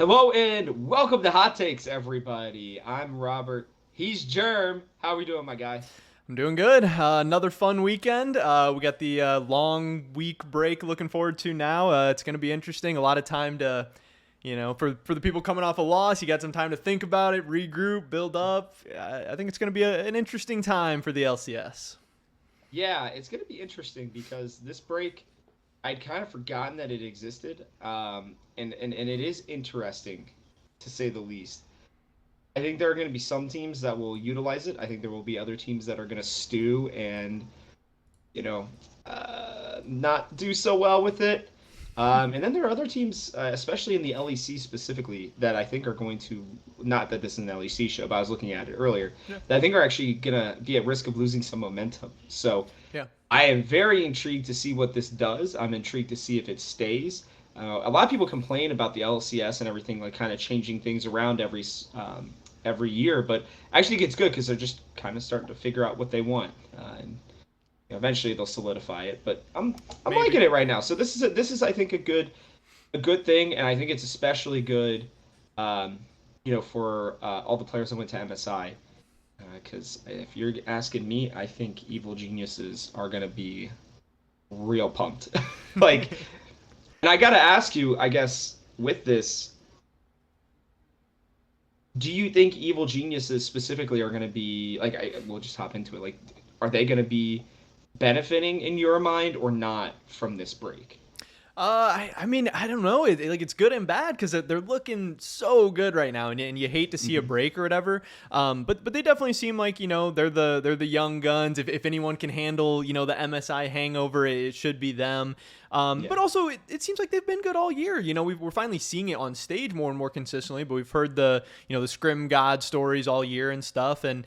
Hello and welcome to Hot Takes, everybody. I'm Robert. He's Germ. How are we doing, my guy? I'm doing good. Another fun weekend. We got the long week break looking forward to now. It's going to be interesting. A lot of time to, for the people coming off a loss, you got some time to think about it, regroup, build up. I think it's going to be an interesting time for the LCS. Yeah, it's going to be interesting because this break, I'd kind of forgotten that it existed. And it is interesting, to say the least. I think there are going to be some teams that will utilize it. I think there will be other teams that are going to stew and, you know, not do so well with it. And then there are other teams, especially in the LEC specifically, that I think are going to, not that this is an LEC show, but I was looking at it earlier, Yeah. that I think are actually going to be at risk of losing some momentum. So Yeah. I am very intrigued to see what this does. I'm intrigued to see if it stays. A lot of people complain about the LCS and everything, like kind of changing things around every year, but I actually think it's good because they're just kind of starting to figure out what they want. And eventually they'll solidify it. But I'm Maybe. liking it right now. So this is I think a good thing, and I think it's especially good, um, for all the players that went to MSI. Because if you're asking me, I think Evil Geniuses are gonna be real pumped. Like, and I gotta ask you, I guess, with this, do you think Evil Geniuses specifically are gonna be like? We'll just hop into it. Like, are they gonna be benefiting in your mind or not from this break? I mean, I don't know. It's good and bad because they're looking so good right now, and you hate to see a Hmm. break or whatever. But they definitely seem like they're the young guns. If anyone can handle the MSI hangover, it should be them. Yeah. But also it seems like they've been good all year. We're finally seeing it on stage more and more consistently. But we've heard the Scrim God stories all year and stuff, and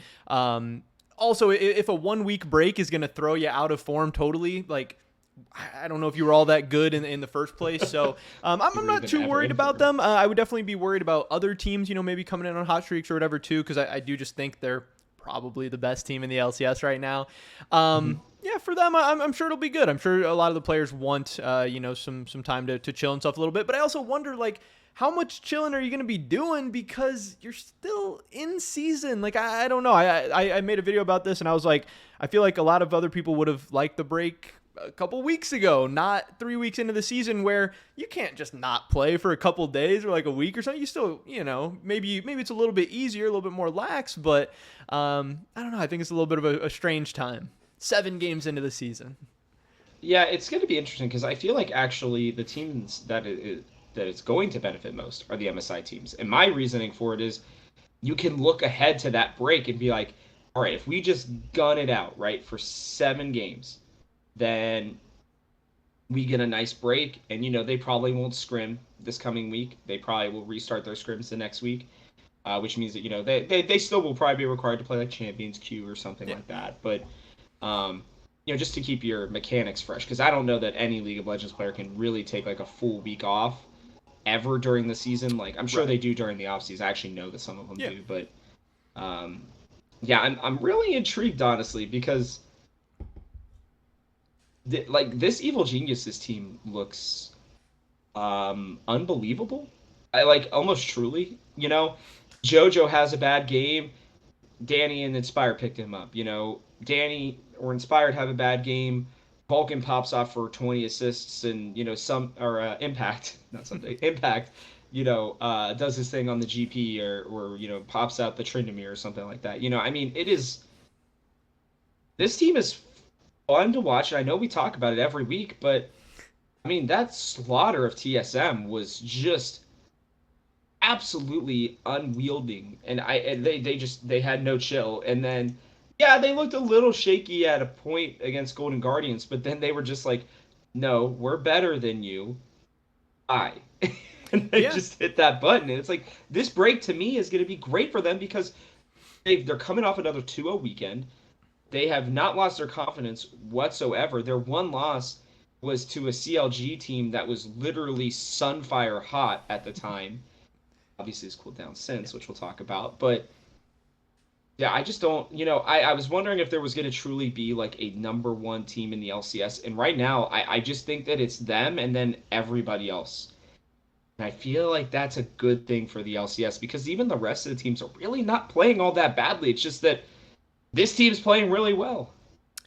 also if a 1 week break is going to throw you out of form totally, like I don't know if you were all that good in the first place. So You I'm were not even too ever worried in about form. them. I would definitely be worried about other teams, maybe coming in on hot streaks or whatever too, because I do just think they're probably the best team in the LCS right now. Hmm. Yeah, for them, I'm sure it'll be good. I'm sure a lot of the players want, some time to chill and stuff a little bit. But I also wonder, like, how much chilling are you going to be doing because you're still in season? Like, I don't know. I made a video about this and I was like, I feel like a lot of other people would have liked the break a couple weeks ago, not 3 weeks into the season where you can't just not play for a couple days or like a week or something. You still, maybe it's a little bit easier, a little bit more lax, but I don't know. I think it's a little bit of a strange time. 7 games into the season. Yeah, it's going to be interesting because I feel like actually the teams that it's going to benefit most are the MSI teams. And my reasoning for it is you can look ahead to that break and be like, all right, if we just gun it out, right, for 7 games, then we get a nice break. And, they probably won't scrim this coming week. They probably will restart their scrims the next week, which means that, they still will probably be required to play like Champions Queue or something Yeah. like that. But, um, just to keep your mechanics fresh, because I don't know that any League of Legends player can really take like a full week off ever during the season. Like, I'm sure they Right. do during the off season. I actually know that some of them Yeah. do, but um, yeah, I'm really intrigued honestly because like this Evil Geniuses team looks unbelievable. I like almost truly. JoJo has a bad game. Danny and Inspired picked him up. Danny or Inspired have a bad game. Vulcan pops off for 20 assists, and some or Impact, not something Impact, does his thing on the GP or pops out the Tryndamere or something like that. I mean, it is this team is fun to watch. And I know we talk about it every week, but I mean that slaughter of TSM was just absolutely unwielding, and they had no chill. And then yeah, they looked a little shaky at a point against Golden Guardians, but then they were just like, no, we're better than you. I and they Yeah. just hit that button, and it's like this break to me is going to be great for them because they're coming off another 2-0 weekend. They have not lost their confidence whatsoever. Their one loss was to a CLG team that was literally sunfire hot at the time. Obviously it's cooled down Yeah. since, which we'll talk about. But yeah, I just don't, I was wondering if there was going to truly be like a number one team in the LCS. And right now, I just think that it's them and then everybody else. And I feel like that's a good thing for the LCS because even the rest of the teams are really not playing all that badly. It's just that this team's playing really well.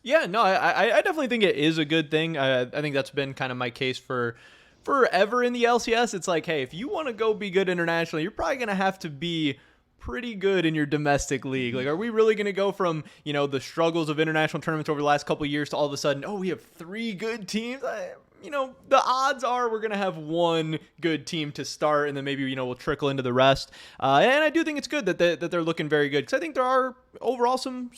Yeah, no, I definitely think it is a good thing. I think that's been kind of my case for forever in the LCS. It's like, hey, if you want to go be good internationally, you're probably going to have to be pretty good in your domestic league. Like, are we really going to go from, the struggles of international tournaments over the last couple of years to all of a sudden, oh, we have 3 good teams? The odds are we're going to have 1 good team to start, and then maybe, we'll trickle into the rest. And I do think it's good that they're looking very good, because I think there are overall some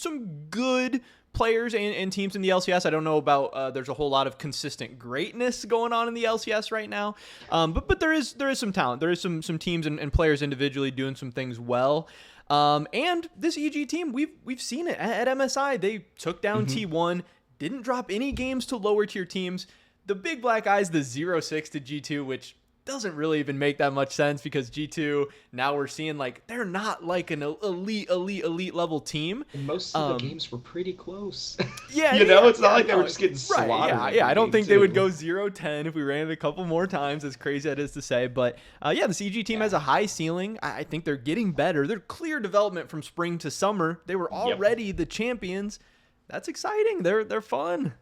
good players and teams in the LCS. I don't know about there's a whole lot of consistent greatness going on in the LCS right now, but there is some talent. There is some teams and players individually doing some things well. And this EG team, we've seen it at MSI. They took down T1, didn't drop any games to lower tier teams. The Big Black Eyes, the 0-6 to G2, which doesn't really even make that much sense because G2, now we're seeing like they're not like an elite level team. And most of the games were pretty close. Yeah, it's not like they were just getting slaughtered. Right, yeah. I don't think they would go 0-10 if we ran it a couple more times, as crazy that is to say. But the CG team has a high ceiling. I think they're getting better. They're clear development from spring to summer. They were already the champions. That's exciting. They're fun.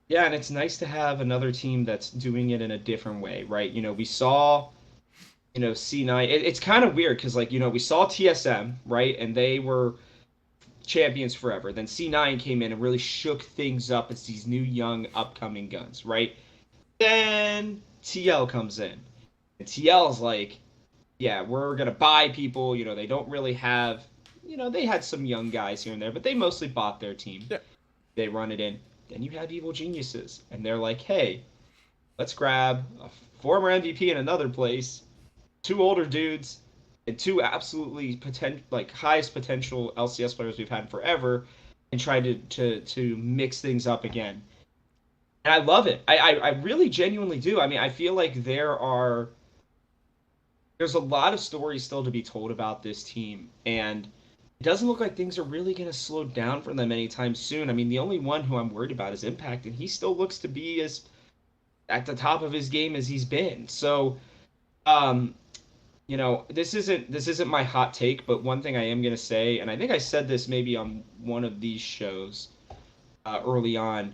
Yeah, and it's nice to have another team that's doing it in a different way, right? We saw, C9. It's kind of weird because, we saw TSM, right? And they were champions forever. Then C9 came in and really shook things up. It's these new, young, upcoming guns, right? Then TL comes in. And TL's like, yeah, we're going to buy people. They don't really have, they had some young guys here and there, but they mostly bought their team. Yeah. They run it in. Then you have Evil Geniuses, and they're like, hey, let's grab a former MVP in another place, 2 older dudes, and 2 absolutely highest potential LCS players we've had forever, and try to mix things up again. And I love it. I really genuinely do. I mean, I feel like there's a lot of stories still to be told about this team, and it doesn't look like things are really going to slow down for them anytime soon. I mean, the only one who I'm worried about is Impact, and he still looks to be as at the top of his game as he's been. So, this isn't my hot take, but one thing I am going to say, and I think I said this maybe on one of these shows early on,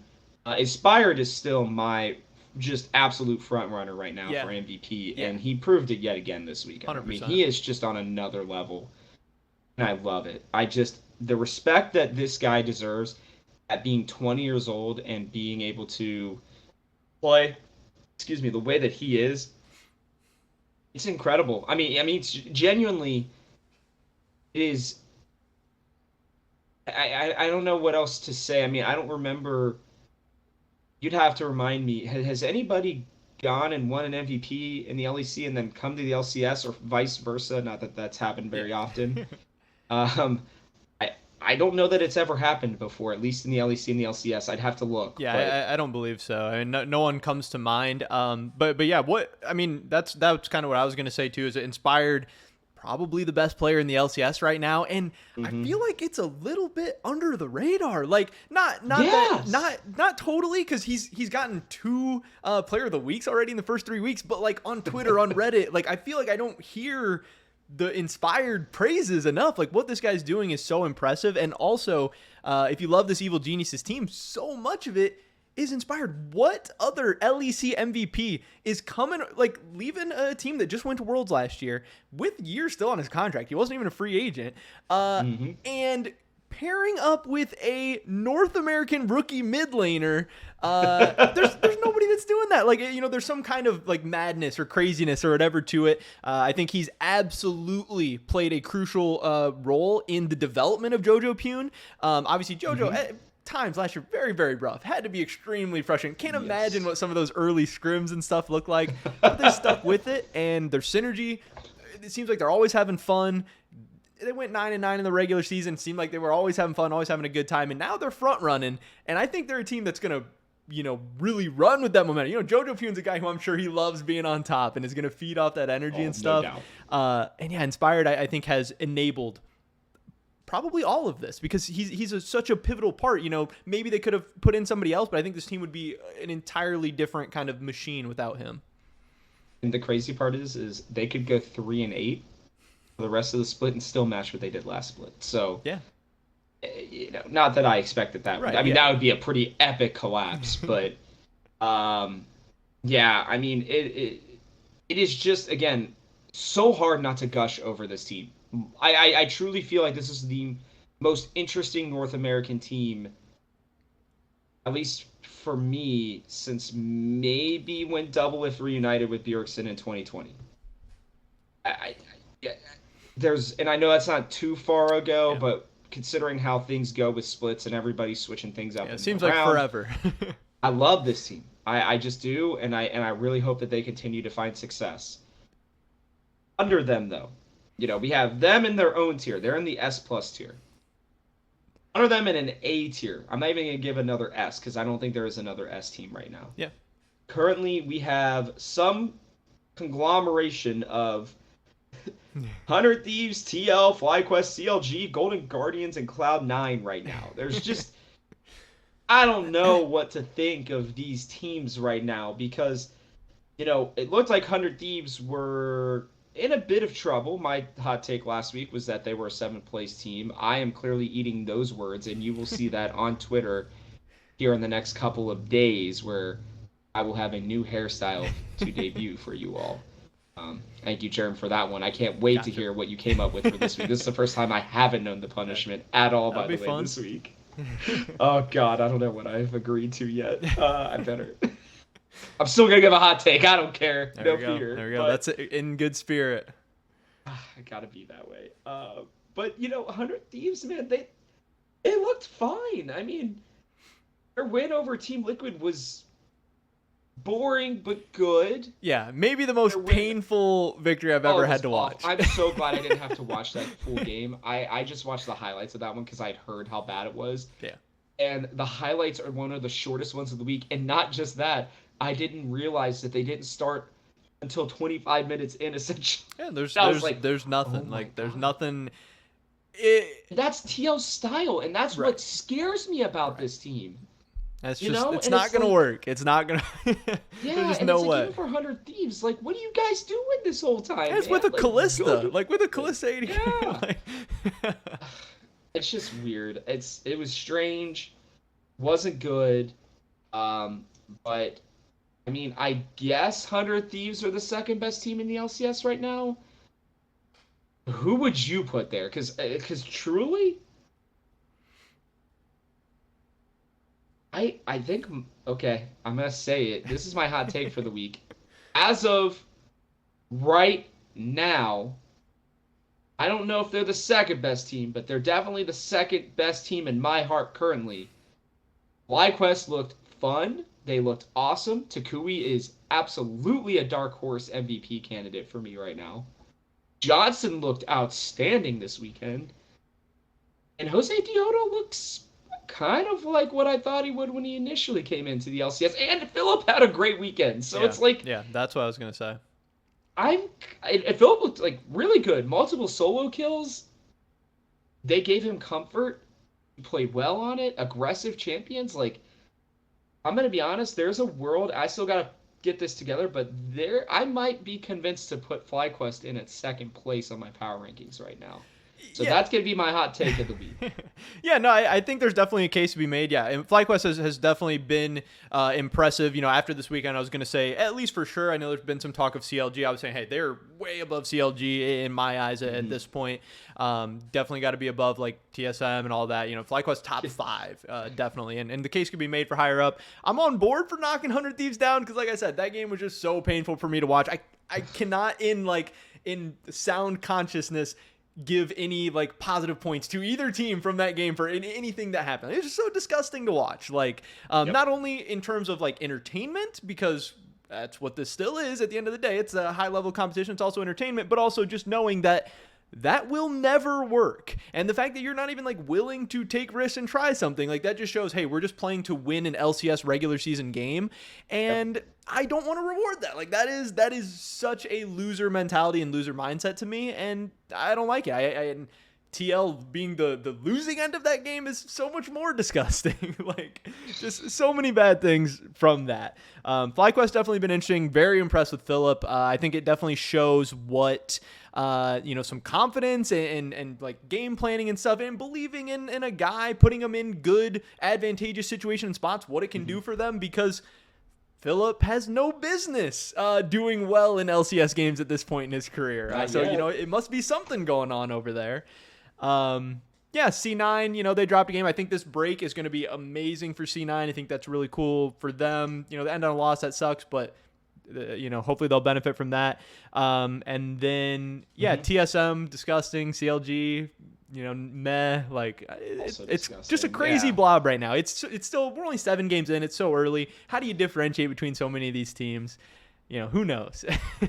Inspired is still my just absolute front runner right now for MVP, and he proved it yet again this week. 100%. I mean, he is just on another level. And I love it. The respect that this guy deserves at being 20 years old and being able to play, the way that he is, it's incredible. I mean, it's genuinely, it is, I don't know what else to say. I mean, I don't remember, you'd have to remind me, has anybody gone and won an MVP in the LEC and then come to the LCS or vice versa? Not that that's happened very often. I don't know that it's ever happened before, at least in the LEC and the LCS. I'd have to look. Yeah, I don't believe so. I mean, no one comes to mind. But yeah, that's kind of what I was gonna say too. Is it Inspired, probably the best player in the LCS right now, and I feel like it's a little bit under the radar. Like not totally, because he's gotten 2 Player of the Weeks already in the first 3 weeks. But like on Twitter, on Reddit, like I feel like I don't hear the Inspired praises enough. Like what this guy's doing is so impressive. And also, if you love this Evil Geniuses team, so much of it is Inspired. What other LEC MVP is coming, like leaving a team that just went to Worlds last year with years still on his contract? He wasn't even a free agent. And pairing up with a North American rookie mid laner, there's nobody that's doing that. Like, there's some kind of like madness or craziness or whatever to it. I think he's absolutely played a crucial role in the development of JoJo Pune. Obviously, JoJo at times last year very, very rough. Had to be extremely frustrating. Can't imagine what some of those early scrims and stuff look like. But they stuck with it, and their synergy. It seems like they're always having fun. They went 9-9 in the regular season. Seemed like they were always having fun, always having a good time, and now they're front running. And I think they're a team that's gonna, really run with that momentum. JoJo Pune's a guy who I'm sure he loves being on top and is gonna feed off that energy and stuff. No doubt. And yeah, Inspired, I think, has enabled probably all of this because he's such a pivotal part. Maybe they could have put in somebody else, but I think this team would be an entirely different kind of machine without him. And the crazy part is they could go 3-8 for the rest of the split and still match what they did last split. So Yeah. Not that I expected that. Right. I mean, Yeah. that would be a pretty epic collapse, but yeah, I mean, it is just again so hard not to gush over this team. I truly feel like this is the most interesting North American team, at least for me, since maybe when Double If reunited with Bjergsen in 2020. Yeah, and I know that's not too far ago, Yeah. but considering how things go with splits and everybody switching things up Yeah. It and seems like around, forever. I love this team. I just do, and I really hope that they continue to find success. Under them, though, we have them in their own tier. They're in the S plus tier. Under them in an A tier. I'm not even gonna give another S because I don't think there is another S team right now. Yeah. Currently, we have some conglomeration of 100 Thieves, TL, FlyQuest, CLG, Golden Guardians, and Cloud9 right now. There's just I don't know what to think of these teams right now because it looked like 100 Thieves were in a bit of trouble. My hot take last week was that they were a 7th place team. I am clearly eating those words, and you will see that on Twitter here in the next couple of days where I will have a new hairstyle to debut for you all. Thank you, Jerem, for that one. I can't wait to hear what you came up with for this week. This is the first time I haven't known the punishment at all, by the way, fun. this week. Oh, God, I don't know what I've agreed to yet. I better. I'm still going to give a hot take. I don't care. There no we go. fear. There we go. But, That's in good spirit. I got to be that way. But, 100 Thieves, man, they looked fine. I mean, their win over Team Liquid was boring but good. Yeah, maybe the most painful victory I've ever had to watch. I'm so glad I didn't have to watch that full game. I just watched the highlights of that one because I'd heard how bad it was. Yeah. And the highlights are one of the shortest ones of the week. And not just that, I didn't realize that they didn't start until 25 minutes in, essentially. Yeah, there's nothing. Oh there's God. nothing. That's TL's style, and that's what scares me about this team. That's just it's not gonna work. It's not gonna. Yeah, there's and no it's way. even for 100 Thieves. Like, what are you guys doing this whole time? It's with a Callista, like with a Callista 80. Yeah. Like, it's just weird. It was strange, wasn't good. But I mean, I guess 100 Thieves are the second best team in the LCS right now. Who would you put there? Because truly, I think, okay, I'm going to say it. This is my hot take for the week. As of right now, I don't know if they're the second best team, but they're definitely the second best team in my heart currently. FlyQuest looked fun. They looked awesome. Takui is absolutely a dark horse MVP candidate for me right now. Johnson looked outstanding this weekend. And Jose Dioto looks kind of like what I thought he would when he initially came into the LCS. And Philip had a great weekend. So it's like... Yeah, that's what I was going to say. Philip looked like really good. Multiple solo kills. They gave him comfort. He played well on it. Aggressive champions. Like, I'm going to be honest, there's a world... I still got to get this together, but I might be convinced to put FlyQuest in at second place on my power rankings right now. So that's going to be my hot take of the week. Yeah, no, I think there's definitely a case to be made. Yeah, and FlyQuest has definitely been impressive. After this weekend, I was going to say, at least for sure, I know there's been some talk of CLG. I was saying, hey, they're way above CLG in my eyes at this point. Definitely got to be above like TSM and all that. FlyQuest top 5, definitely. And the case could be made for higher up. I'm on board for knocking 100 Thieves down because, like I said, that game was just so painful for me to watch. I cannot, in sound consciousness, give any like positive points to either team from that game for anything that happened. It was just so disgusting to watch. Like, not only in terms of like entertainment, because that's what this still is at the end of the day. It's a high level competition. It's also entertainment, but also just knowing that will never work. And the fact that you're not even like willing to take risks and try something like that just shows, hey, we're just playing to win an LCS regular season game. And I don't want to reward that. Like that is such a loser mentality and loser mindset to me. And I don't like it. TL being the losing end of that game is so much more disgusting. Like, just so many bad things from that. FlyQuest definitely been interesting. Very impressed with Philip. I think it definitely shows what some confidence and like game planning and stuff, and believing in a guy, putting him in good, advantageous situation spots, what it can do for them, because Philip has no business doing well in LCS games at this point in his career. So, it must be something going on over there. C9, they dropped a game. I think this break is going to be amazing for C9. I think that's really cool for them. The end on a loss, that sucks, but hopefully they'll benefit from that. And then, TSM, disgusting. CLG, meh. Like, it's just a crazy blob right now. It's still, we're only 7 games in. It's so early. How do you differentiate between so many of these teams? Who knows?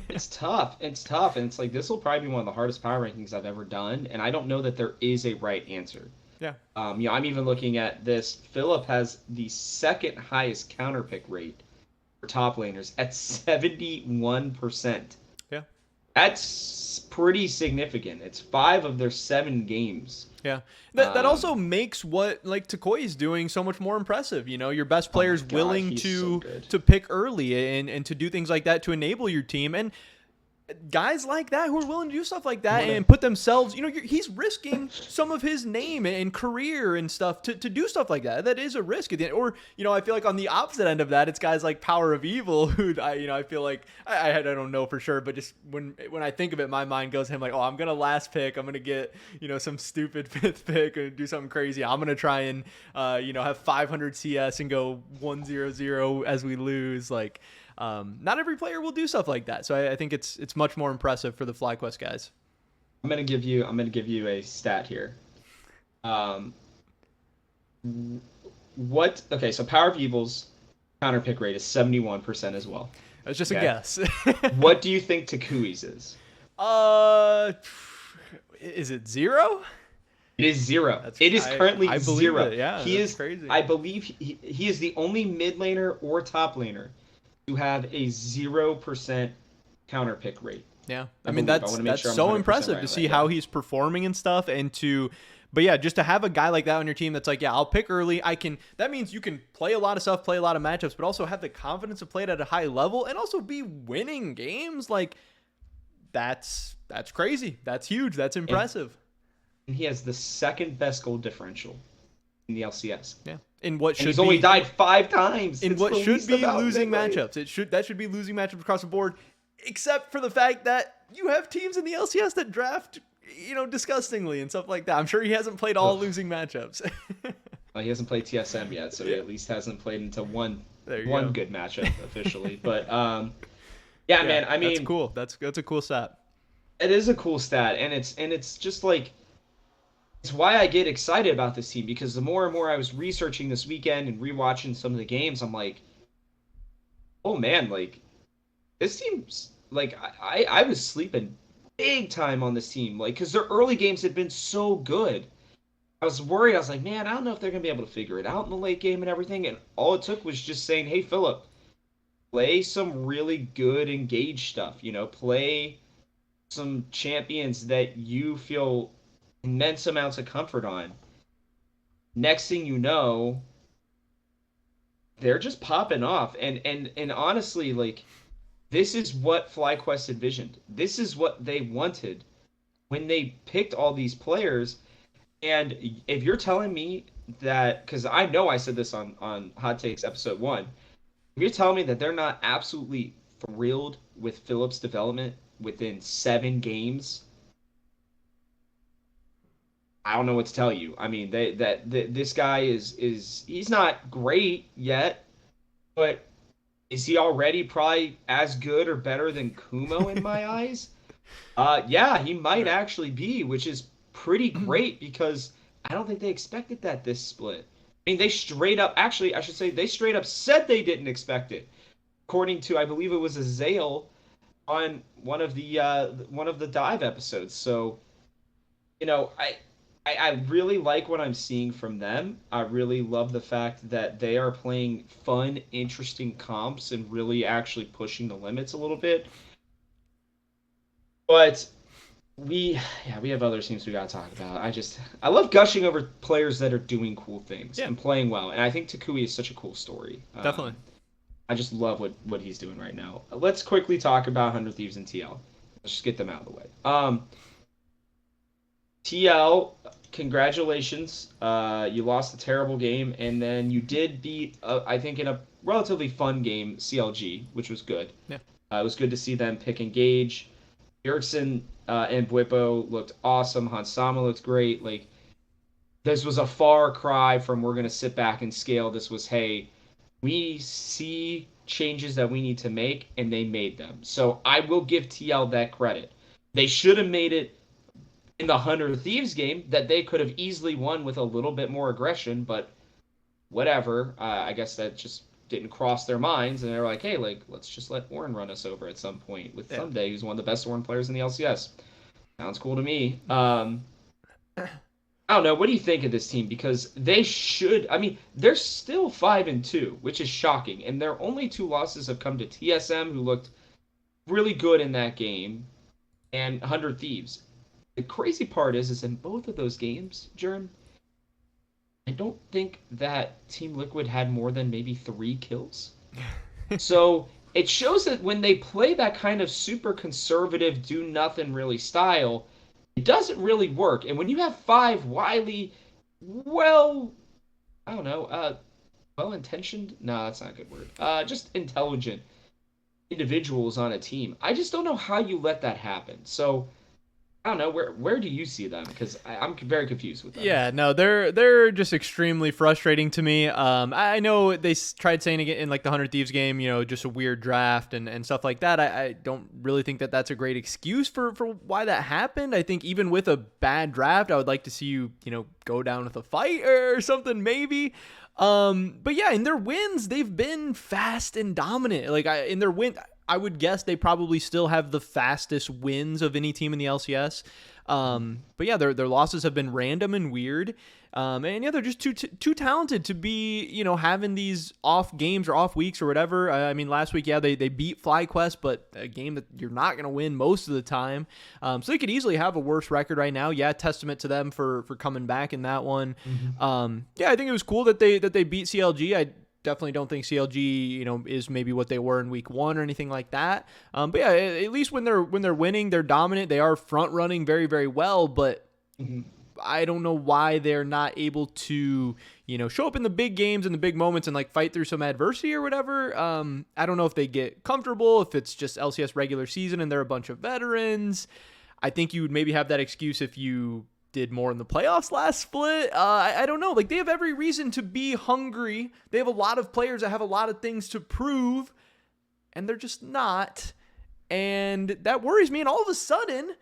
It's tough. And it's like, this will probably be one of the hardest power rankings I've ever done. And I don't know that there is a right answer. Yeah. I'm even looking at this. Philip has the second highest counter pick rate for top laners at 71%. Yeah. That's pretty significant. It's 5 of their 7 games. Yeah. That also makes what like Takoy is doing so much more impressive. Your best players willing to pick early and to do things like that to enable your team. And guys like that who are willing to do stuff like that and put themselves, he's risking some of his name and career and stuff to do stuff like that. That is a risk at the end. Or, I feel like on the opposite end of that, it's guys like Power of Evil who I feel like I don't know for sure, but just when I think of it, my mind goes to him like, oh, I'm going to last pick. I'm going to get, some stupid 5th pick and do something crazy. I'm going to try and, have 500 CS and go 1-0-0 as we lose. Like, not every player will do stuff like that, so I think it's much more impressive for the FlyQuest guys. I'm gonna give you a stat here. So Power of Evil's counter pick rate is 71% as well. That's just a guess. What do you think Takui's is? Is it 0? It is 0. It is currently 0. Yeah, he is crazy. I believe he is the only mid laner or top laner to have a 0% counter pick rate. Yeah, I mean that's so impressive to see how he's performing and stuff, and just to have a guy like that on your team that's like, yeah, I'll pick early. That means you can play a lot of stuff, play a lot of matchups, but also have the confidence to play it at a high level and also be winning games. Like, that's crazy. That's huge. That's impressive. And he has the second best goal differential in the LCS. Yeah. He's only died 5 times. In what should be losing matchups. That should be losing matchups across the board, except for the fact that you have teams in the LCS that draft, disgustingly and stuff like that. I'm sure he hasn't played all losing matchups. Well, he hasn't played TSM yet, so he at least hasn't played into one good matchup officially. But man, I mean, that's cool. That's a cool stat. It is a cool stat, and it's just like, it's why I get excited about this team, because the more and more I was researching this weekend and rewatching some of the games, I'm like, oh man, like, this team's like, I was sleeping big time on this team, like, because their early games had been so good. I was worried. I was like, man, I don't know if they're gonna be able to figure it out in the late game and everything. And all it took was just saying, hey, Philip, play some really good engaged stuff. Play some champions that you feel immense amounts of comfort on. Next thing you know, they're just popping off. And honestly, like, this is what FlyQuest envisioned. This is what they wanted when they picked all these players. And if you're telling me that, because I know I said this on Hot Takes episode 1, if you're telling me that they're not absolutely thrilled with Philip's development within 7 games, I don't know what to tell you. I mean, this guy is he's not great yet, but is he already probably as good or better than Kumo in my eyes? Yeah, he might actually be, which is pretty great, because I don't think they expected that this split. I mean, they straight up, actually, I should say, they straight up said they didn't expect it. According to, I believe it was a Zale on one of the dive episodes. So, I really like what I'm seeing from them. I really love the fact that they are playing fun, interesting comps and really actually pushing the limits a little bit. But we have other teams we gotta talk about. I love gushing over players that are doing cool things Yeah, and playing well, and I think Takui is such a cool story. definitely. I just love what he's doing right now. Let's quickly talk about 100 Thieves and TL. Let's just get them out of the way. TL, congratulations. You lost a terrible game, and then you did beat, I think, in a relatively fun game, CLG, which was good. Yeah. It was good to see them pick engage. Erickson and Bwipo looked awesome. Hansama looked great. Like, this was a far cry from we're going to sit back and scale. This was, hey, we see changes that we need to make, and they made them. So I will give TL that credit. They should have made it in the 100 Thieves game that they could have easily won with a little bit more aggression, but whatever. I guess that just didn't cross their minds, and they're like, hey, like, let's just let Warren run us over at some point with Someday, who's one of the best Warren players in the LCS. Sounds cool to me. I don't know. What do you think of this team? Because they should. I mean, they're still 5-2, which is shocking, and their only two losses have come to TSM, who looked really good in that game, and 100 Thieves. The crazy part is in both of those games, Jerm, I don't think that Team Liquid had more than maybe 3 kills. So it shows that when they play that kind of super conservative, do nothing really style, it doesn't really work. And when you have 5 wily, well, I don't know, well-intentioned? No, that's not a good word. Just intelligent individuals on a team. I just don't know how you let that happen. So I don't know, where do you see them? Because I'm very confused with them. Yeah, no, they're just extremely frustrating to me. I know they tried saying it in like the 100 Thieves game, just a weird draft and stuff like that. I don't really think that that's a great excuse for why that happened. I think even with a bad draft, I would like to see you, go down with a fight or something maybe. But yeah, in their wins, they've been fast and dominant. Like in their win, I would guess they probably still have the fastest wins of any team in the LCS. But yeah, their losses have been random and weird. And yeah, they're just too talented to be, having these off games or off weeks or whatever. I mean, last week, yeah, they beat FlyQuest, but a game that you're not going to win most of the time. So they could easily have a worse record right now. Yeah, testament to them for coming back in that one. Mm-hmm. Yeah, I think it was cool that they beat CLG. I definitely don't think CLG, is maybe what they were in week 1 or anything like that. But yeah, at least when they're winning, they're dominant. They are front running very, very well, but I don't know why they're not able to, show up in the big games and the big moments and like fight through some adversity or whatever. I don't know if they get comfortable, if it's just LCS regular season and they're a bunch of veterans. I think you would maybe have that excuse if you did more in the playoffs last split. I don't know. Like, they have every reason to be hungry. They have a lot of players that have a lot of things to prove, and they're just not. And that worries me. And all of a sudden,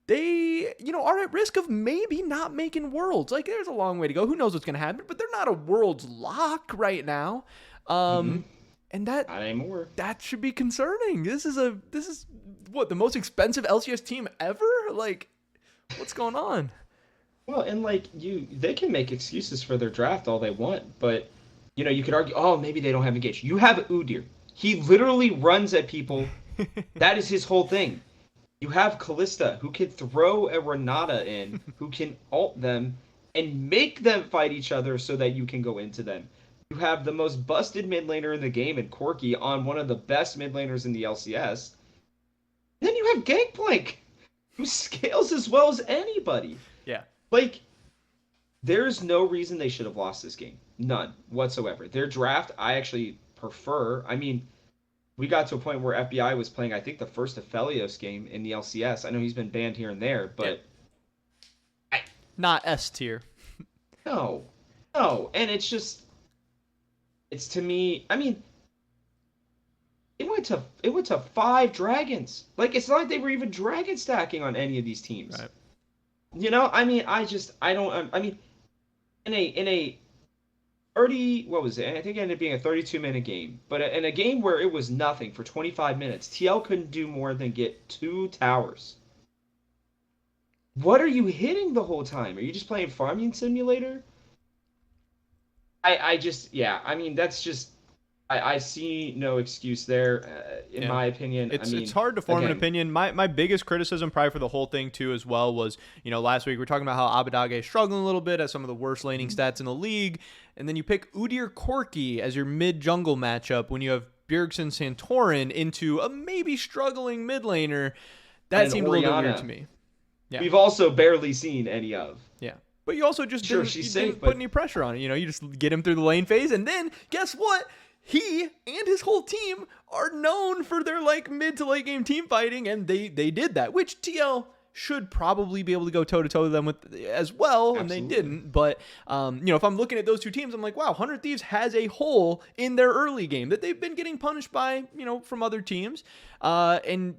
they, are at risk of maybe not making Worlds. Like, there's a long way to go. Who knows what's going to happen? But they're not a Worlds lock right now. And that not anymore. That should be concerning. This is what, the most expensive LCS team ever? Like, what's going on? Well, and they can make excuses for their draft all they want, but you could argue, oh, maybe they don't have engage. You have Udyr. He literally runs at people. That is his whole thing. You have Callista, who can throw a Renata in, who can ult them and make them fight each other so that you can go into them. You have the most busted mid laner in the game in Corki on one of the best mid laners in the LCS. Then you have Gangplank, who scales as well as anybody. Yeah. Like, there's no reason they should have lost this game. None whatsoever. Their draft, I actually prefer. I mean, we got to a point where FBI was playing, I think, the first Aphelios game in the LCS. I know he's been banned here and there, but... Yeah. Not S tier. No. And it's just... It's, to me... I mean... It went to 5 dragons. Like, it's not like they were even dragon stacking on any of these teams. Right. I mean, in a 30, what was it? I think it ended up being a 32-minute game. But in a game where it was nothing for 25 minutes, TL couldn't do more than get 2 towers. What are you hitting the whole time? Are you just playing Farming Simulator? I mean, that's just... I see no excuse there, in Yeah. my opinion. I It's mean, hard to form an again, opinion. My biggest criticism probably for the whole thing too as well was, last week we are talking about how Abadage is struggling a little bit, has some of the worst laning stats in the league, and then you pick Udyr Corki as your mid jungle matchup when you have Bjergsen Santorin into a maybe struggling mid laner. That and seemed a little bit weird to Oriana, me. Yeah. we've also barely seen any of. Yeah. But you also just Sure, didn't you she's didn't safe, put but any pressure on it. You just get him through the lane phase, and then guess what? He and his whole team are known for their like mid to late game team fighting, and they did that, which TL should probably be able to go toe to toe with them with as well, and they absolutely. didn't. But if I'm looking at those two teams, I'm like, wow, 100 Thieves has a hole in their early game that they've been getting punished by, from other teams, and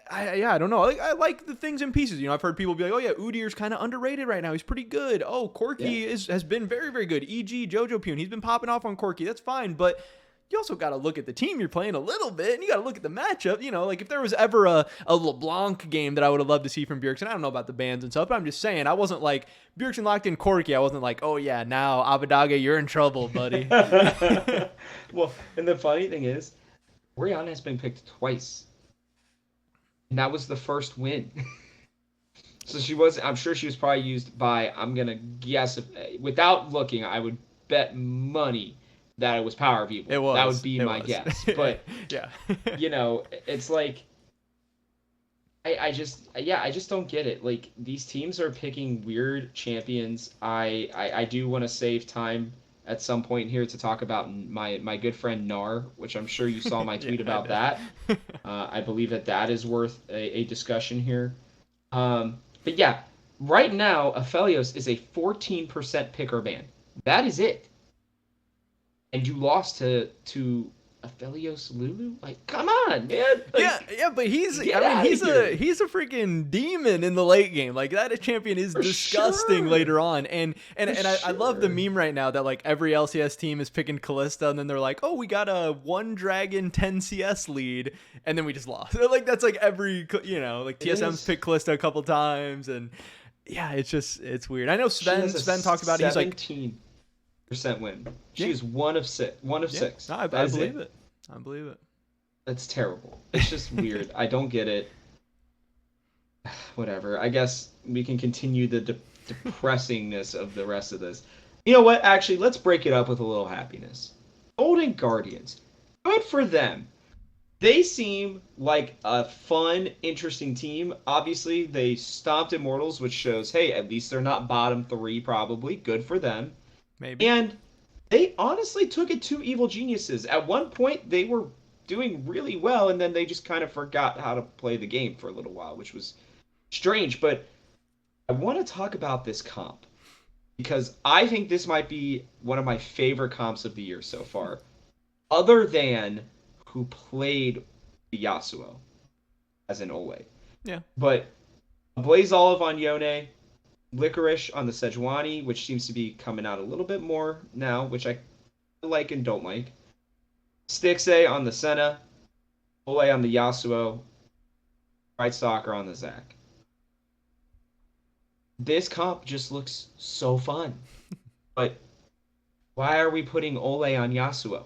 I don't know. I like the things in pieces. I've heard people be like, oh yeah, Udyr's kind of underrated right now. He's pretty good. Oh, Yeah. Corki has been very, very good. E.g. Jojo Pune. He's been popping off on Corki. That's fine. But you also got to look at the team you're playing a little bit, and you got to look at the matchup. Like if there was ever a LeBlanc game that I would have loved to see from Bjergsen, I don't know about the bans and stuff, but I'm just saying, I wasn't like, Bjergsen locked in Corki. I wasn't like, oh yeah, now Abadage, you're in trouble, buddy. Well, and the funny thing is, Oriana has been picked twice. And that was the first win. So I'm sure she was probably used by, I'm going to guess, without looking, I would bet money that it was Power People. It was. That would be It my was. guess. But, yeah. it's like, I just don't get it. Like, these teams are picking weird champions. I do want to save time at some point here to talk about my good friend Nar, which I'm sure you saw my tweet about that. I believe that is worth a discussion here. But yeah, right now, Aphelios is a 14% picker ban. That is it. And you lost to Aphelios Lulu? Like, come on, man. Like, yeah, but he's get I mean outta here. he's a freaking demon in the late game. Like that champion is For disgusting sure. later on. And For I love the sure. meme right now that like every LCS team is picking Callista, and then they're like, oh, we got a 1 dragon 10 CS lead, and then we just lost. Like that's like every like It TSM's is. picked Callista a couple times, and yeah, it's weird. I know She has a Sven talked about it. He's like 17% win. Yeah. She's one of six. One of yeah, six. no, I That is believe it. I believe it. That's terrible. It's just weird. I don't get it. Whatever. I guess we can continue the depressingness of the rest of this. You know what? Actually, let's break it up with a little happiness. Golden Guardians. Good for them. They seem like a fun, interesting team. Obviously, they stomped Immortals, which shows, hey, at least they're not bottom three, probably. Good for them. Maybe. And they honestly took it to Evil Geniuses. At one point, they were doing really well, and then they just kind of forgot how to play the game for a little while, which was strange. But I want to talk about this comp because I think this might be one of my favorite comps of the year so far, other than who played Yasuo as an Ole. Yeah. But Blaze Olive on Yone, Licorice on the Sejuani, which seems to be coming out a little bit more now, which I like and don't like. Stixay on the Senna, Ole on the Yasuo, Bright Stalker on the Zac. This comp just looks so fun. But why are we putting Ole on Yasuo?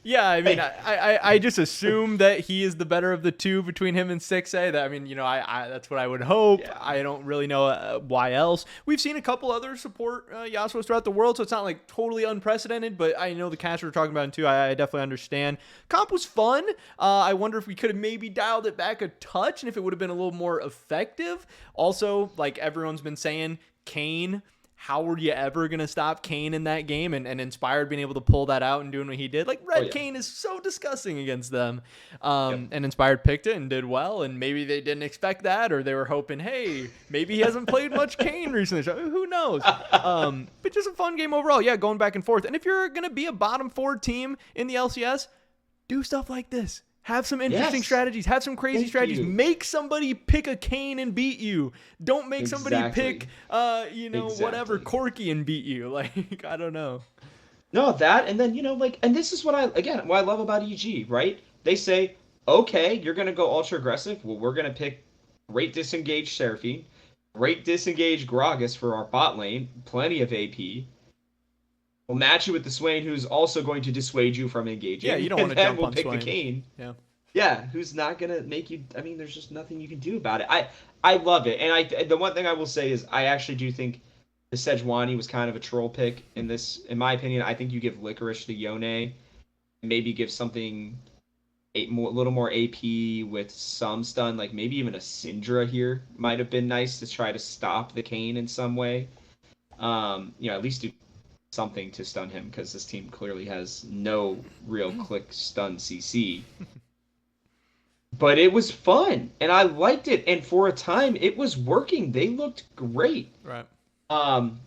Yeah, I mean, I just assume that he is the better of the two between him and 6A. That I mean, I that's what I would hope. Yeah. I don't really know why else. We've seen a couple other support Yasuo's throughout the world, so it's not like totally unprecedented. But I know the casters are talking about it too. I definitely understand. Comp was fun. I wonder if we could have maybe dialed it back a touch, and if it would have been a little more effective. Also, like everyone's been saying, Kane. How were you ever going to stop Kane in that game? And Inspired being able to pull that out and doing what he did. Like, Red Kane is so disgusting against them. And Inspired picked it and did well. And maybe they didn't expect that, or they were hoping, hey, maybe he hasn't played much Kane recently. So who knows? But just a fun game overall. Yeah, going back and forth. And if you're going to be a bottom 4 team in the LCS, do stuff like this. Have some interesting strategies. Have some crazy strategies. Make somebody pick a Kane and beat you. Don't make somebody pick, whatever, Corki and beat you. Like, I don't know. No, that, and then, and this is what I love about EG, right? They say, okay, you're going to go ultra aggressive. Well, we're going to pick great disengaged Seraphine, great disengaged Gragas for our bot lane, plenty of AP. We'll match it with the Swain, who's also going to dissuade you from Yeah, you engaging, don't want and to then jump we'll on pick the Swain. Kane. Yeah. Yeah, who's not gonna make you? I mean, there's just nothing you can do about it. I love it, and the one thing I will say is I actually do think the Sejuani was kind of a troll pick in this. In my opinion, I think you give Licorice to Yone, maybe give something a little more AP with some stun, like maybe even a Syndra here might have been nice to try to stop the Kane in some way. At least do something to stun him because this team clearly has no real click stun CC. But it was fun and I liked it. And for a time, it was working. They looked great. Right. Um,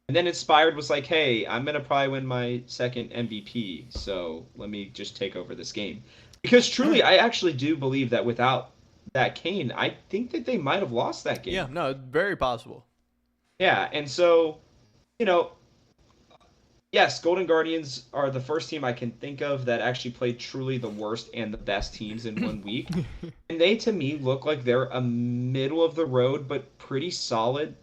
and then Inspired was like, hey, I'm going to probably win my second MVP. So let me just take over this game. Because truly, I actually do believe that without that Kane, I think that they might have lost that Yeah, game. no, very possible. Yeah. And so, you know, yes, Golden Guardians are the first team I can think of that actually played truly the worst and the best teams in one week. And they, to me, look like they're a middle of the road, but pretty solid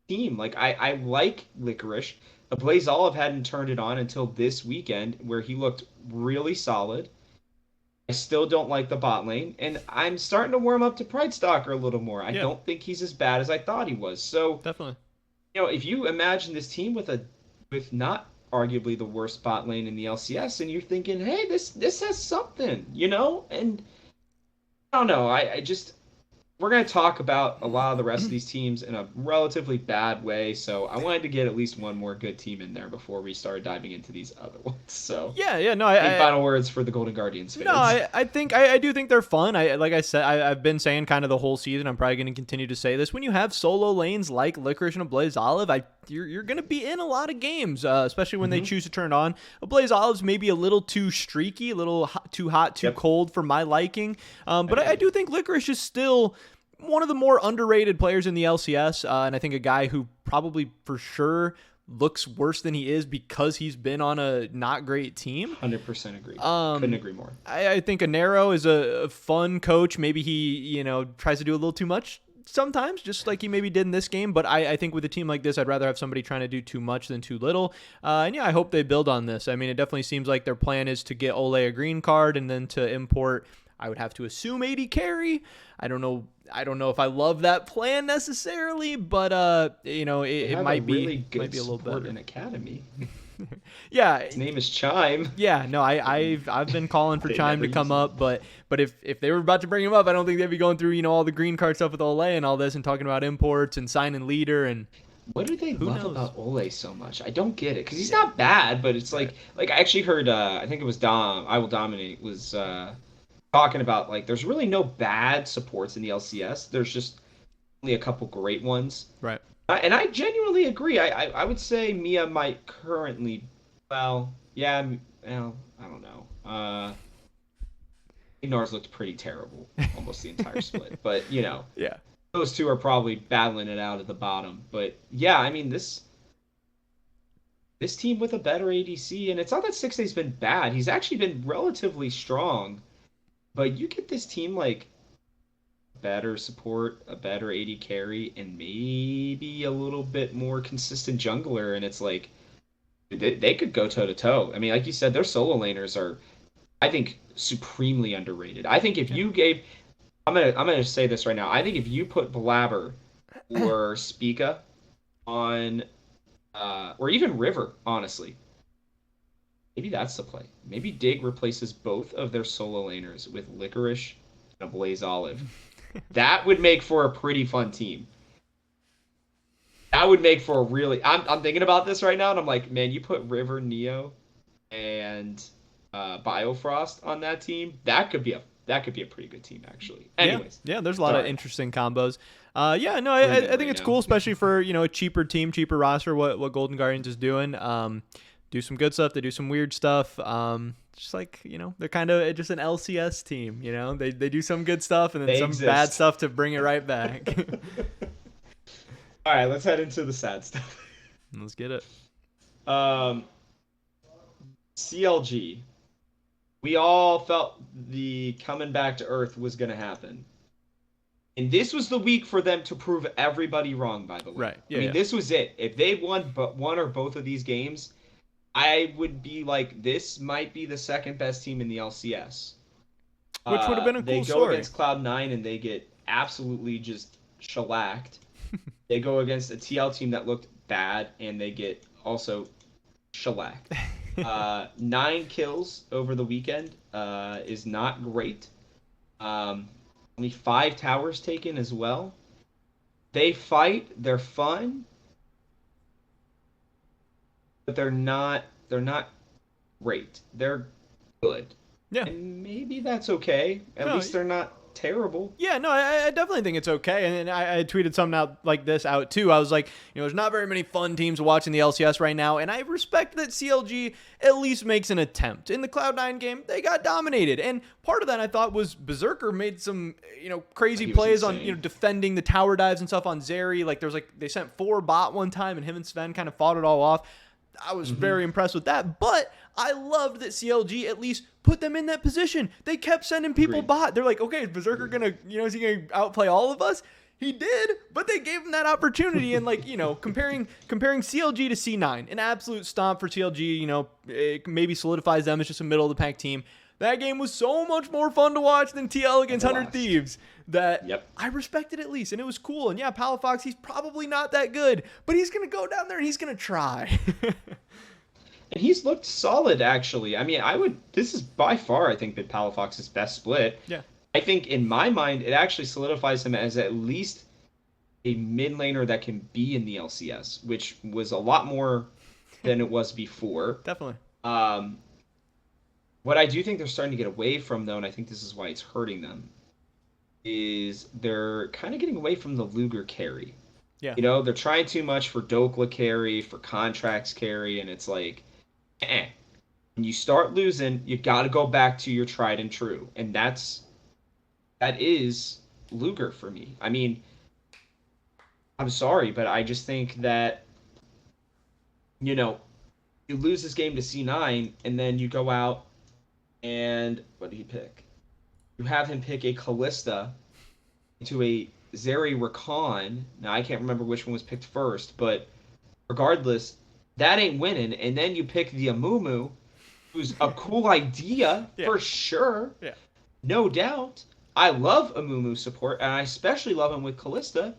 team. Like, I like Licorice. Blaze Olive hadn't turned it on until this weekend, where he looked really solid. I still don't like the bot lane, and I'm starting to warm up to Pride Stalker a little more. I Yeah, don't think he's as bad as I thought he was. So, definitely. if you imagine this team with not arguably the worst bot lane in the LCS, and you're thinking, hey, this has something, and I don't know. I just we're going to talk about a lot of the rest of these teams in a relatively bad way. So I wanted to get at least one more good team in there before we started diving into these other ones. So Yeah, no, any final words for the Golden Guardians no, fans? I do think they're fun. Like I said, I've been saying kind of the whole season. I'm probably going to continue to say this. When you have solo lanes like Licorice and a Blaze Olive, you're going to be in a lot of games, especially when they choose to turn it on. A Blaze Olive's maybe a little too streaky, a little too hot, too cold for my liking. But I do think Licorice is still one of the more underrated players in the LCS, and I think a guy who probably for sure looks worse than he is because he's been on a not great team. 100% agree. Couldn't agree more. I think Anero is a fun coach. Maybe he, tries to do a little too much sometimes, just like he maybe did in this game. But I think with a team like this, I'd rather have somebody trying to do too much than too little. And I hope they build on this. I mean, it definitely seems like their plan is to get Ole a green card and then to import, I would have to assume, 80 carry. I don't know if I love that plan necessarily, but it might be really good might be a little better. in academy. Yeah, his name is Chime. Yeah, no, I've been calling for Chime to come up, but if they were about to bring him up, I don't think they'd be going through all the green card stuff with Ole and all this and talking about imports and signing leader and. What do they love about Ole so much? I don't get it because he's not bad, but it's like I actually heard I think it was I Will Dominate was talking about like there's really no bad supports in the LCS. There's just only a couple great ones. Right. And I genuinely agree. I would say Mia might currently, I don't know. Ignores looked pretty terrible almost the entire split, but yeah, those two are probably battling it out at the bottom. But yeah, I mean this team with a better ADC, and it's not that 6A's been bad. He's actually been relatively strong. But you get this team like better support, a better AD carry, and maybe a little bit more consistent jungler, and it's like they could go toe to toe. I mean, like you said, their solo laners are, I think, supremely underrated. I think if you gave, I'm gonna say this right now. I think if you put Blabber or Spica on, or even River, honestly. Maybe that's the play. Maybe Dig replaces both of their solo laners with Licorice and a Blaze Olive. That would make for a pretty fun team. That would make for a really... I'm thinking about this right now, and I'm like, man, you put River, Neo, and Biofrost on that team. That could be a pretty good team, actually. Anyways. Yeah, there's a lot of interesting combos. I think it's cool, especially for a cheaper team, cheaper roster. What Golden Guardians is doing. Do some good stuff. They do some weird stuff. Just like, they're kind of just an LCS team. They do some good stuff and then some bad stuff to bring it right back. All right, let's head into the sad stuff. Let's get it. CLG. We all felt the coming back to Earth was going to happen. And this was the week for them to prove everybody wrong, by the way. Right. Yeah, I mean, this was it. If they won one or both of these games, I would be like, this might be the second best team in the LCS. Which would have been a They cool go story. against Cloud9 and they get absolutely just shellacked. They go against a TL team that looked bad and they get also shellacked. 9 kills over the weekend is not great. Only 5 towers taken as well. They fight, they're fun, but they're not great. They're good. Yeah. And maybe that's okay. At No, least they're not terrible. yeah, no, I definitely think it's okay. And I tweeted something out like this out too. I was like, there's not very many fun teams watching the LCS right now. And I respect that CLG at least makes an attempt. In the Cloud9 game, they got dominated. And part of that I thought was Berserker made some, crazy He was plays on, insane. defending the tower dives and stuff on Zeri. Like they sent 4 bot one time and him and Sven kind of fought it all off. I was very impressed with that, but I loved that CLG at least put them in that position. They kept sending people Agreed. bot. They're like, okay, is Berserker gonna, is he gonna outplay all of us? He did, but they gave him that opportunity. And comparing CLG to C9, an absolute stomp for CLG. It maybe solidifies them as just a middle of the pack team. That game was so much more fun to watch than TL against 100 Thieves. That Yep. I respected at least, and it was cool. And yeah, Palafox, he's probably not that good, but he's gonna go down there and he's gonna try. And he's looked solid, actually. I mean, this is by far, I think, been Palafox's best split. Yeah. I think, in my mind, it actually solidifies him as at least a mid laner that can be in the LCS, which was a lot more than it was before. Definitely. What I do think they're starting to get away from, though, and I think this is why it's hurting them, is they're kind of getting away from the Luger carry. Yeah. They're trying too much for Dokla carry, for contracts carry, and it's like, when you start losing, you got to go back to your tried and true, and that is Luger for me. I mean, I'm sorry, but I just think that you lose this game to C9, and then you go out and what did he pick? You have him pick a Callista into a Zeri Rakan. Now I can't remember which one was picked first, but regardless, that ain't winning. And then you pick the Amumu, who's a cool idea for sure. Yeah. No doubt. I love Amumu support, and I especially love him with Callista.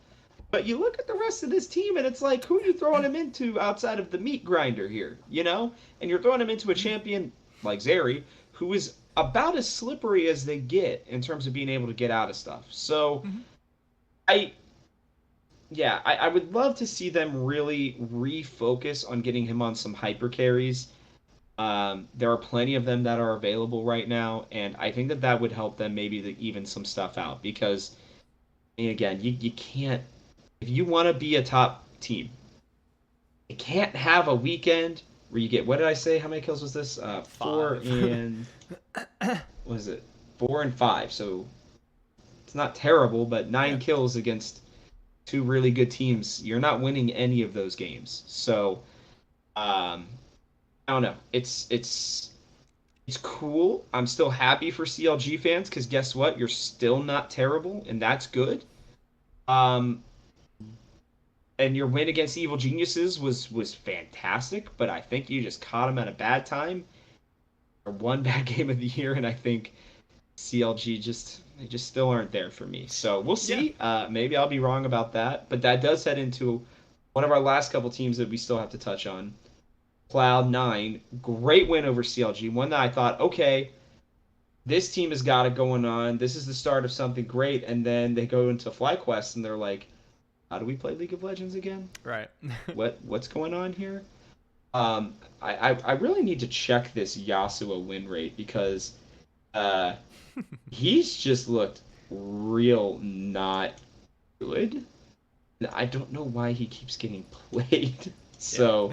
But you look at the rest of this team, and it's like, who are you throwing him into outside of the meat grinder here? And you're throwing him into a champion like Zeri, who is about as slippery as they get in terms of being able to get out of stuff. So, I would love to see them really refocus on getting him on some hyper carries. There are plenty of them that are available right now, and I think that would help them maybe to even some stuff out. Because, again, you can't, if you want to be a top team, you can't have a weekend where you get, what did I say? How many kills was this? 4 and what was it? 4 and 5. So it's not terrible, but 9 kills against 2 really good teams. You're not winning any of those games. So I don't know. It's cool. I'm still happy for CLG fans because guess what? You're still not terrible, and that's good. And your win against Evil Geniuses was fantastic, but I think you just caught them at a bad time. Or one bad game of the year, and I think CLG they just still aren't there for me. So we'll see. Yeah. Maybe I'll be wrong about that, but that does head into one of our last couple teams that we still have to touch on. Cloud9, great win over CLG. One that I thought, okay, this team has got it going on. This is the start of something great, and then they go into FlyQuest and they're like, how do we play League of Legends again? Right. What's going on here? I really need to check this Yasuo win rate because he's just looked real not good. I don't know why he keeps getting played. So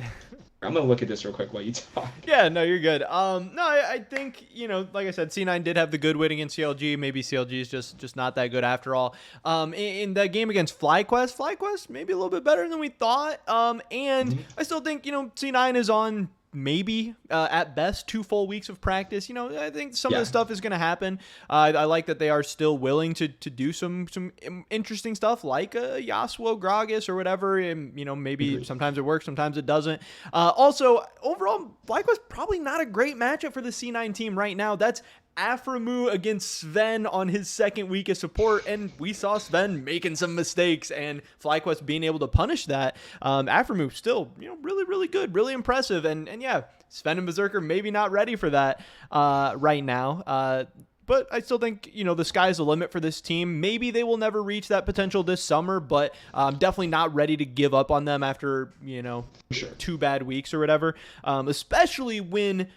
I'm gonna look at this real quick while you talk. Yeah, no, you're good. I think like I said, C9 did have the good win against CLG. Maybe CLG is just not that good after all. In that game against FlyQuest maybe a little bit better than we thought. And I still think C9 is on maybe at best 2 full weeks of practice. I think some of Yeah. the stuff is going to happen. I like that they are still willing to do some interesting stuff like Yasuo Gragas or whatever, and maybe sometimes it works, sometimes it doesn't. Also, overall, FlyQuest probably not a great matchup for the C9 team right now. That's Aframu against Sven on his second week of support, and we saw Sven making some mistakes and FlyQuest being able to punish that. Aframu still, really, really good, really impressive, and yeah, Sven and Berserker maybe not ready for that right now. But I still think, the sky's the limit for this team. Maybe they will never reach that potential this summer, but definitely not ready to give up on them after, Sure. 2 bad weeks or whatever, especially when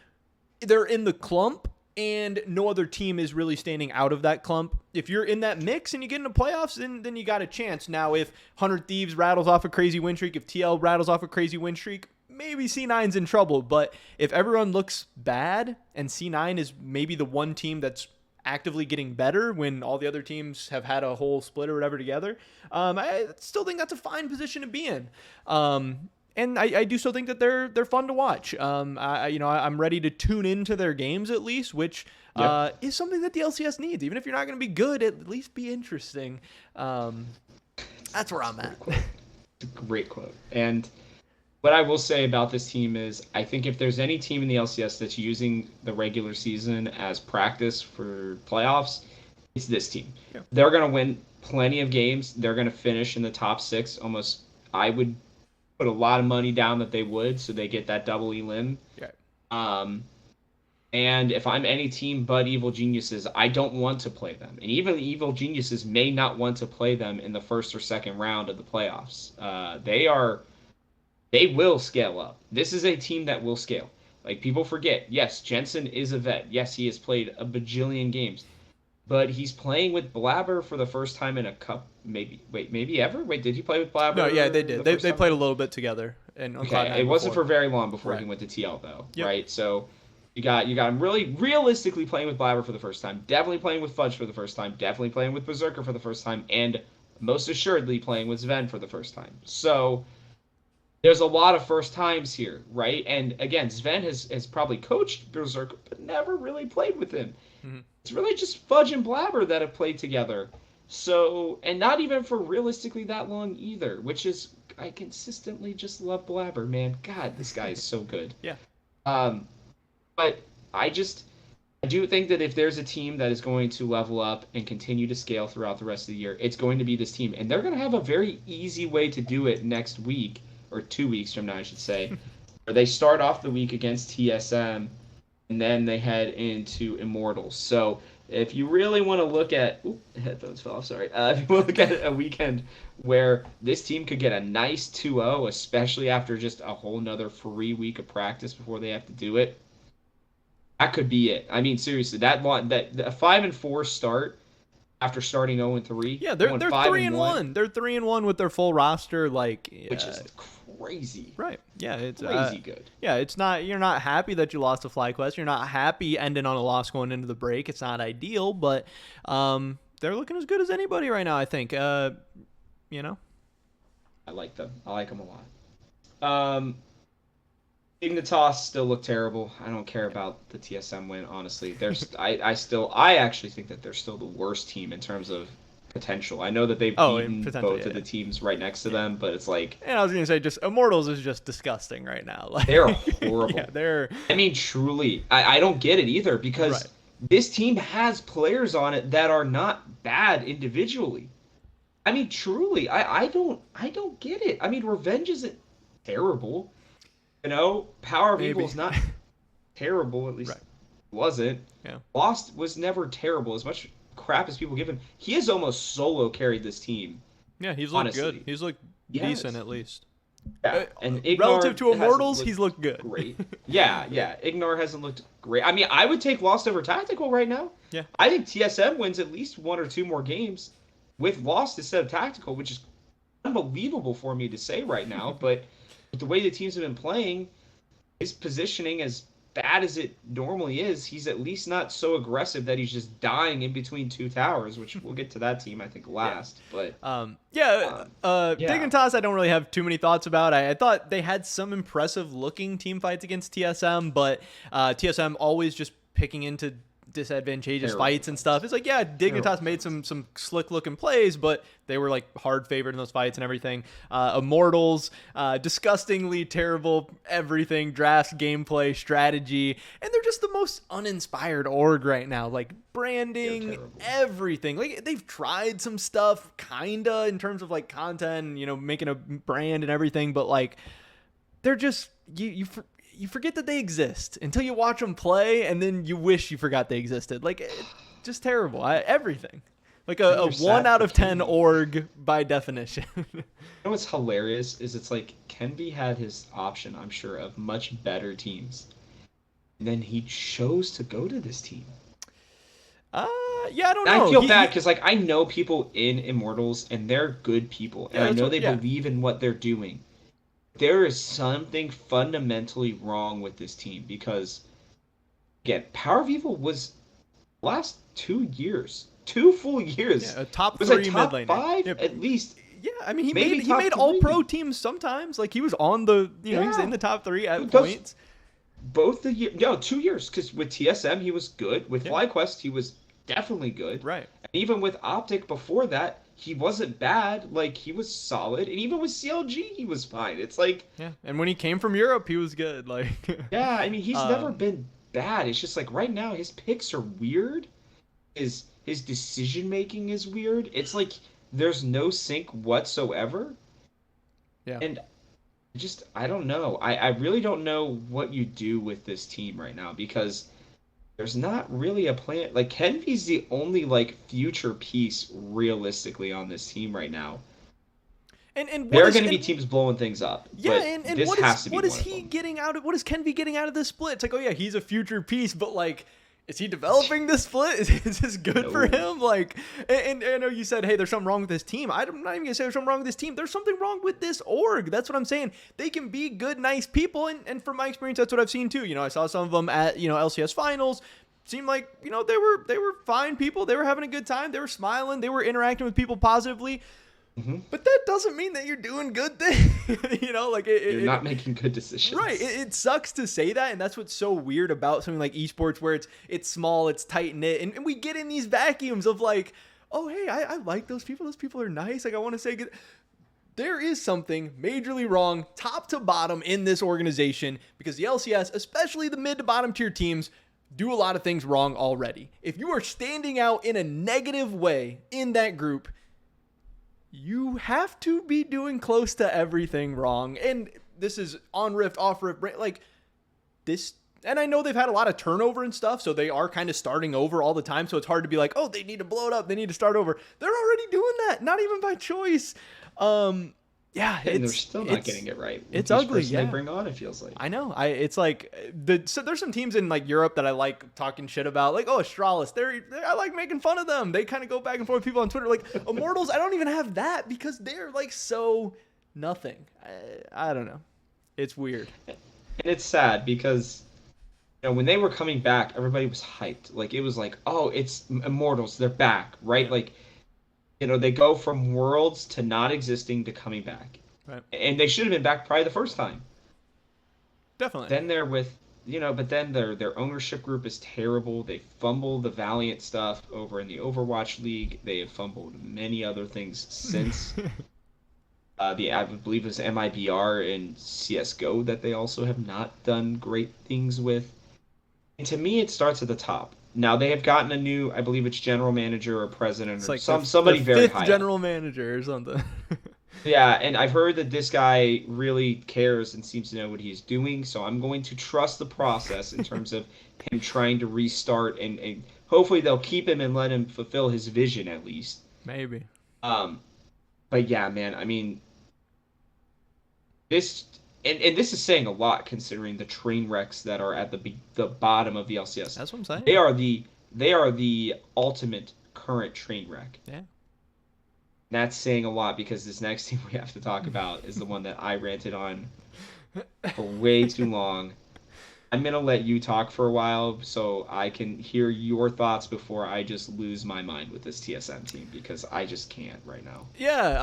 they're in the clump and no other team is really standing out of that clump. If you're in that mix and you get into playoffs, then you got a chance. Now, if 100 Thieves rattles off a crazy win streak, if TL rattles off a crazy win streak, maybe C9's in trouble. But if everyone looks bad and C9 is maybe the one team that's actively getting better when all the other teams have had a whole split or whatever together, I still think that's a fine position to be in. And I do still think that they're fun to watch. I'm ready to tune into their games at least, which is something that the LCS needs. Even if you're not going to be good, at least be interesting. That's where I'm at. It's a great quote. And what I will say about this team is I think if there's any team in the LCS that's using the regular season as practice for playoffs, it's this team. Yeah. They're going to win plenty of games. They're going to finish in the top 6 almost. I would put a lot of money down that they would, so they get that double elim. Yeah. And if I'm any team but Evil Geniuses, I don't want to play them. And even Evil Geniuses may not want to play them in the first or second round of the playoffs. They will scale up. This is a team that will scale. Like, people forget, yes, Jensen is a vet. Yes, he has played a bajillion games. But he's playing with Blabber for the first time in a cup, maybe ever? Wait, did he play with Blabber? No, yeah, they did. They played a little bit together. And okay, it wasn't for very long before he went to TL, though, right? So you got him really realistically playing with Blabber for the first time, definitely playing with Fudge for the first time, definitely playing with Berserker for the first time, and most assuredly playing with Sven for the first time. So there's a lot of first times here, right? And again, Sven has probably coached Berserker, but never really played with him. Mm-hmm. It's really just Fudge and Blabber that have played together. So, and not even for realistically that long either, which is, I consistently just love Blabber, man. God, this guy is so good. Yeah. But I do think that if there's a team that is going to level up and continue to scale throughout the rest of the year, it's going to be this team. And they're going to have a very easy way to do it next week, or 2 weeks from now, I should say, where they start off the week against TSM, and then they head into Immortals. So if you really want to look at... Oop, headphones fell off, sorry. If you want to look at a weekend where this team could get a nice 2-0, especially after just a whole nother free week of practice before they have to do it, that could be it. I mean, seriously, that a 5-4 start after starting 0-3. Yeah, they're 3-1. They're 3-1 with their full roster, which is crazy. Right. Yeah, it's crazy good. Yeah, it's not. You're not happy that you lost to FlyQuest. You're not happy ending on a loss going into the break. It's not ideal, but they're looking as good as anybody right now, I think. I like them. I like them a lot. Ignitas still look terrible. I don't care about the TSM win, honestly. I actually think that they're still the worst team in terms of potential. I know that they've beaten both of the teams right next to them, but it's like... And I was going to say, just Immortals is just disgusting right now. Like, they're horrible. Yeah, I mean, truly. I don't get it either, because this team has players on it that are not bad individually. I mean, truly. I don't get it. I mean, Revenge isn't terrible. Power of Evil is not terrible, at least it wasn't. Yeah. Lost was never terrible. As much crap as people give him, he has almost solo carried this team. Yeah, he's looked good. He's looked decent at least. Yeah, and relative to Immortals, he's looked good. Great. Yeah. Ignore hasn't looked great. I mean, I would take Lost over Tactical right now. Yeah. I think TSM wins at least 1 or 2 more games with Lost instead of Tactical, which is unbelievable for me to say right now, but the way the teams have been playing, his positioning as bad as it normally is, he's at least not so aggressive that he's just dying in between two towers, which we'll get to that team, I think, Yeah. last. But yeah, Dignitas, I don't really have too many thoughts about. I thought they had some impressive looking team fights against TSM, but TSM always just picking into disadvantageous terrible fights and stuff. It's like, yeah, Dignitas made some slick looking plays, but they were like hard favored in those fights and everything. Immortals, disgustingly terrible everything, drafts, gameplay, strategy, and they're just the most uninspired org right now. Like branding, everything. Like they've tried some stuff kinda in terms of like content, you know, making a brand and everything, but like they're just you forget that they exist until you watch them play, and then you wish you forgot they existed. Like, just terrible. Everything. Like a 1 out of 10 org by definition. You know what's hilarious is it's like Kenby had his option, I'm sure, of much better teams. And then he chose to go to this team. Yeah, I don't know. I feel bad because like I know people in Immortals and they're good people, and I know they believe in what they're doing. There is something fundamentally wrong with this team because, again, Power of Evil was last 2 years, 2 full years. Yeah, a top was 3 like top mid lane. 5 at least. Yeah, I mean he made all pro teams sometimes. Like he was on the he was in the top 3 at points. Both the year, no, 2 years because with TSM he was good. With FlyQuest he was definitely good. Right. And even with Optic before that, he wasn't bad. Like he was solid, and even with CLG, he was fine. It's like and when he came from Europe, he was good. Like I mean, he's never been bad. It's just like right now, his picks are weird. His decision making is weird. It's like there's no sync whatsoever. Yeah, and I don't know. I really don't know what you do with this team right now because there's not really a plan. Like Kenvy's the only like future piece realistically on this team right now. And there are going to be teams blowing things up. Yeah, and this what is he getting out of? What is Kenvy getting out of this split? It's like, oh yeah, he's a future piece, but like, is he developing this split? Is this good for him? Like, and I know you said, hey, there's something wrong with this team. I'm not even gonna say there's something wrong with this team. There's something wrong with this org. That's what I'm saying. They can be good, nice people, and from my experience, that's what I've seen too. You know, I saw some of them at LCS finals. Seemed like they were fine people. They were having a good time. They were smiling. They were interacting with people positively. Mm-hmm. But that doesn't mean that you're doing good things. You're not making good decisions. Right. It sucks to say that, and that's what's so weird about something like esports, where it's small, it's tight knit, and we get in these vacuums of like, oh hey, I like those people. Those people are nice. Like I want to say good. There is something majorly wrong, top to bottom, in this organization because the LCS, especially the mid to bottom tier teams, do a lot of things wrong already. If you are standing out in a negative way in that group, you have to be doing close to everything wrong. And this is on Rift, off Rift, like this. And I know they've had a lot of turnover and stuff, so they are kind of starting over all the time. So it's hard to be like, oh, they need to blow it up. They need to start over. They're already doing that, not even by choice. Yeah, and they're still not getting it right. It's ugly. They bring on, it feels like. I know. It's like so there's some teams in like Europe that I like talking shit about. Like, oh, Astralis. I like making fun of them. They kind of go back and forth with people on Twitter. Like Immortals, I don't even have that because they're like so nothing. I don't know. It's weird. And it's sad because when they were coming back, everybody was hyped. Like it was like, oh, it's Immortals. They're back, right? Yeah. Like. They go from Worlds to not existing to coming back. Right. And they should have been back probably the first time. Definitely. Then they're with, but then their ownership group is terrible. They fumble the Valiant stuff over in the Overwatch League. They have fumbled many other things since. I believe it was MIBR and CSGO that they also have not done great things with. And to me, it starts at the top. Now they have gotten a new, I believe it's general manager or president or like somebody very high. General manager or something. Yeah, and I've heard that this guy really cares and seems to know what he's doing, so I'm going to trust the process in terms of him trying to restart and hopefully they'll keep him and let him fulfill his vision at least. Maybe. But yeah, man, I mean, this and this is saying a lot considering the train wrecks that are at the bottom of the LCS. That's what I'm saying. They are the ultimate current train wreck. Yeah. That's saying a lot because this next team we have to talk about is the one that I ranted on for way too long. I'm gonna let you talk for a while so I can hear your thoughts before I just lose my mind with this TSM team because I just can't right now. Yeah,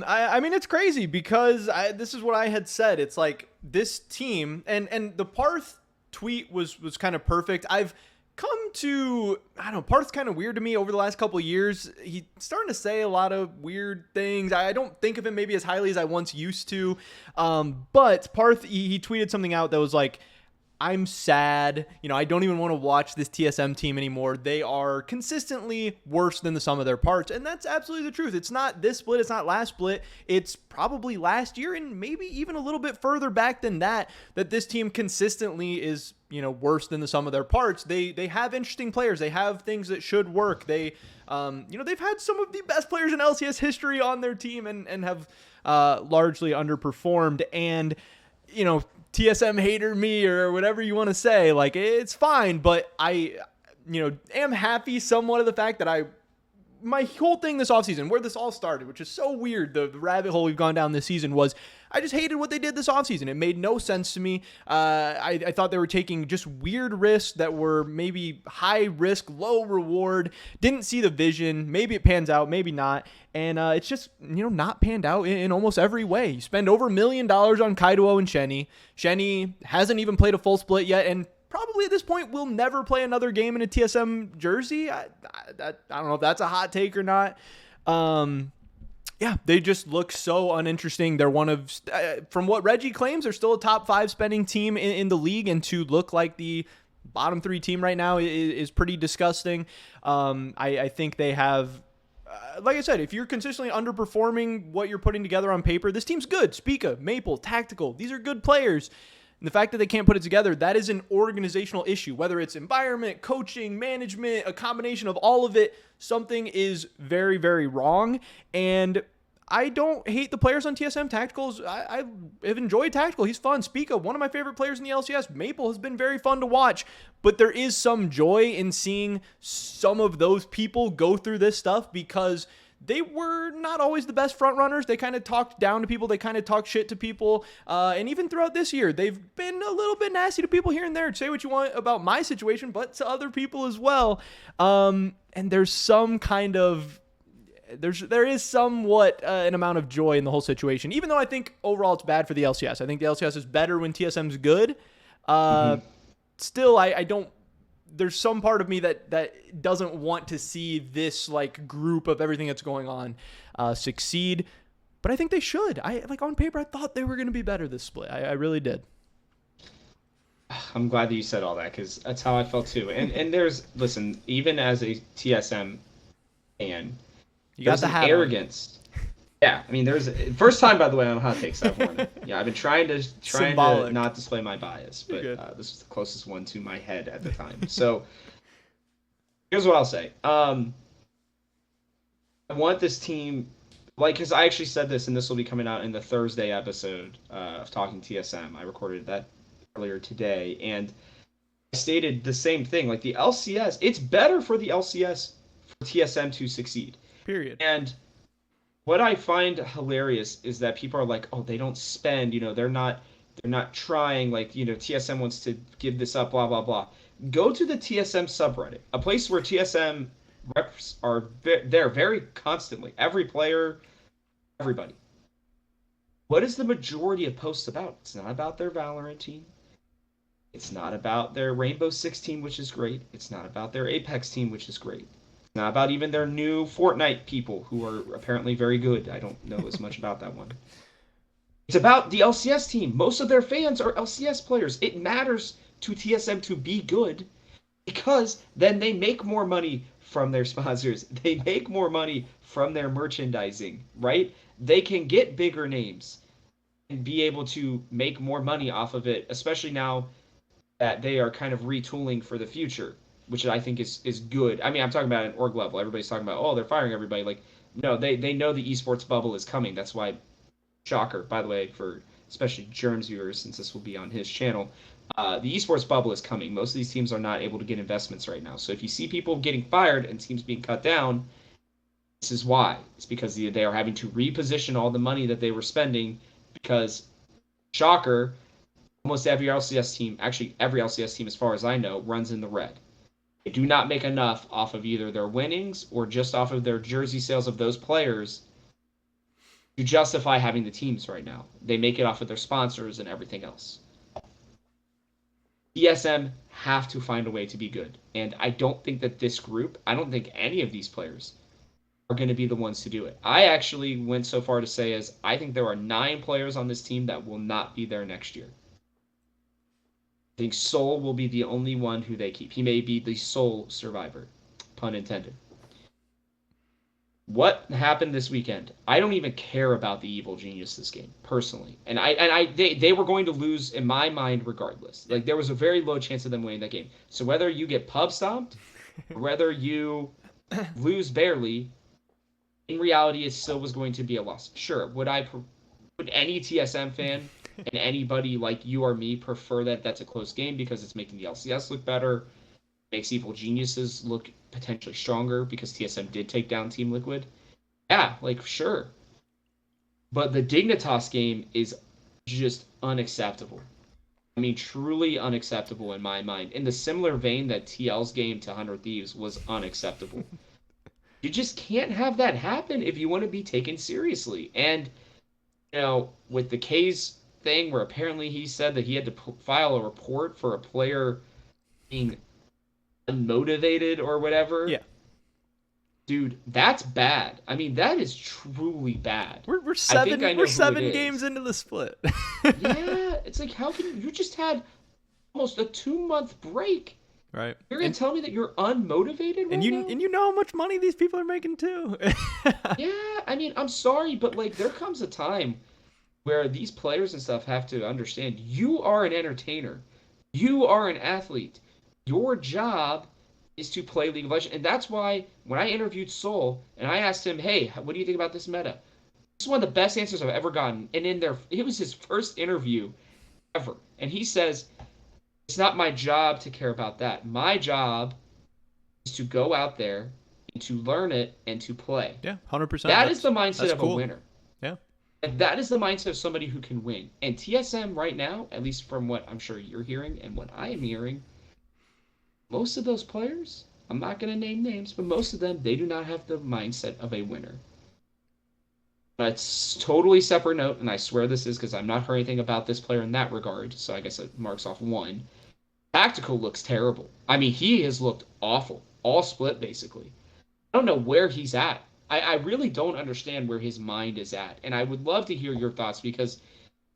I mean it's crazy because this is what I had said. It's like this team, and the Parth tweet was kind of perfect. I've come to, I don't know, Parth's kind of weird to me over the last couple of years. He's starting to say a lot of weird things. I don't think of him maybe as highly as I once used to. But Parth, he tweeted something out that was like, I'm sad. I don't even want to watch this TSM team anymore. They are consistently worse than the sum of their parts. And that's absolutely the truth. It's not this split. It's not last split. It's probably last year and maybe even a little bit further back than that this team consistently is, worse than the sum of their parts. They have interesting players. They have things that should work. They've had some of the best players in LCS history on their team and have largely underperformed. And, TSM hater me or whatever you want to say, like it's fine, but I am happy somewhat of the fact that my whole thing this offseason, where this all started, which is so weird, the rabbit hole we've gone down this season, was I just hated what they did this offseason. It made no sense to me. I thought they were taking just weird risks that were maybe high risk, low reward. Didn't see the vision. Maybe it pans out, maybe not. And it's just, not panned out in almost every way. You spend over $1 million on Kaido and Shenny. Shenny hasn't even played a full split yet, and probably at this point will never play another game in a TSM jersey. I don't know if that's a hot take or not. Yeah, they just look so uninteresting. They're one of, from what Reggie claims, they're still a top 5 spending team in the league, and to look like the bottom 3 team right now is pretty disgusting. I think they have, like I said, if you're consistently underperforming what you're putting together on paper, this team's good. Spica, Maple, Tactical, these are good players. And the fact that they can't put it together, that is an organizational issue. Whether it's environment, coaching, management, a combination of all of it, something is very, very wrong. And I don't hate the players on TSM. Tacticals, I have enjoyed Tactical. He's fun. Spica, one of my favorite players in the LCS. Maple has been very fun to watch. But there is some joy in seeing some of those people go through this stuff because they were not always the best front runners. They kind of talked down to people. They kind of talked shit to people. And even throughout this year, they've been a little bit nasty to people here and there. Say what you want about my situation, but to other people as well. And there's some kind of, there is somewhat an amount of joy in the whole situation, even though I think overall it's bad for the LCS. I think the LCS is better when TSM's good. Still, I don't, there's some part of me that doesn't want to see this like group of everything that's going on succeed, but I think they should. On paper, I thought they were going to be better this split. I really did. I'm glad that you said all that because that's how I felt too. And listen, even as a TSM fan, you got the hat arrogance. Yeah, I mean, there's first time, by the way, on hot takes I've won. Yeah, I've been trying to not display my bias, but this was the closest one to my head at the time. So here's what I'll say. I want this team, because I actually said this, and this will be coming out in the Thursday episode of Talking TSM. I recorded that earlier today, and I stated the same thing. Like the LCS, it's better for the LCS for TSM to succeed. Period. And what I find hilarious is that people are like, oh, they don't spend, they're not trying, TSM wants to give this up, blah, blah, blah. Go to the TSM subreddit, a place where TSM reps are there very constantly. Every player, everybody. What is the majority of posts about? It's not about their Valorant team. It's not about their Rainbow Six team, which is great. It's not about their Apex team, which is great. Not about even their new Fortnite people who are apparently very good. I don't know as much about that one. It's about the LCS team. Most of their fans are LCS players. It matters to TSM to be good because then they make more money from their sponsors. They make more money from their merchandising, right? They can get bigger names and be able to make more money off of it, especially now that they are kind of retooling for the future, which I think is good. I mean, I'm talking about at an org level. Everybody's talking about, oh, they're firing everybody. Like, no, they know the esports bubble is coming. That's why, shocker, by the way, for especially Germ's viewers, since this will be on his channel, the esports bubble is coming. Most of these teams are not able to get investments right now. So if you see people getting fired and teams being cut down, this is why. It's because they are having to reposition all the money that they were spending because, shocker, Almost every LCS team, actually every LCS team as far as I know, runs in the red. They do not make enough off of either their winnings or just off of their jersey sales of those players to justify having the teams right now. They make it off of their sponsors and everything else. TSM have to find a way to be good. And I don't think that this group, I don't think any of these players are going to be the ones to do it. I actually went so far to say as I think there are 9 players on this team that will not be there next year. I think Soul will be the only one who they keep. He may be the sole survivor, pun intended. What happened this weekend? I don't even care about the Evil Genius this game personally, and they were going to lose in my mind regardless. Like there was a very low chance of them winning that game. So whether you get pub stomped, or whether you lose barely, in reality, it still was going to be a loss. Sure, would any TSM fan and anybody like you or me prefer that that's a close game because it's making the LCS look better, makes Evil Geniuses look potentially stronger because TSM did take down Team Liquid? Yeah, like, sure. But the Dignitas game is just unacceptable. I mean, truly unacceptable in my mind. In the similar vein that TL's game to 100 Thieves was unacceptable. You just can't have that happen if you want to be taken seriously. And, you know, with the K's thing where apparently he said that he had to file a report for a player being unmotivated or whatever. Yeah. Dude, that's bad. I mean, that is truly bad. We're 7 games into the split. Yeah, it's like how can you just had almost a 2-month break? Right. You're gonna tell me that you're unmotivated right now? And you know how much money these people are making too. Yeah, I mean, I'm sorry, but like there comes a time where these players and stuff have to understand you are an entertainer. You are an athlete. Your job is to play League of Legends. And that's why when I interviewed Soul and I asked him, hey, what do you think about this meta? This is one of the best answers I've ever gotten. And it was his first interview ever. And he says, it's not my job to care about that. My job is to go out there and to learn it and to play. Yeah, 100%. That is the mindset of cool. a winner. Yeah. And that is the mindset of somebody who can win. And TSM right now, at least from what I'm sure you're hearing and what I am hearing, most of those players, I'm not going to name names, but most of them, they do not have the mindset of a winner. But it's totally separate note, and I swear this is because I'm not heard anything about this player in that regard, so I guess it marks off 1. Tactical looks terrible. I mean, he has looked awful. All split, basically. I don't know where he's at. I really don't understand where his mind is at, and I would love to hear your thoughts because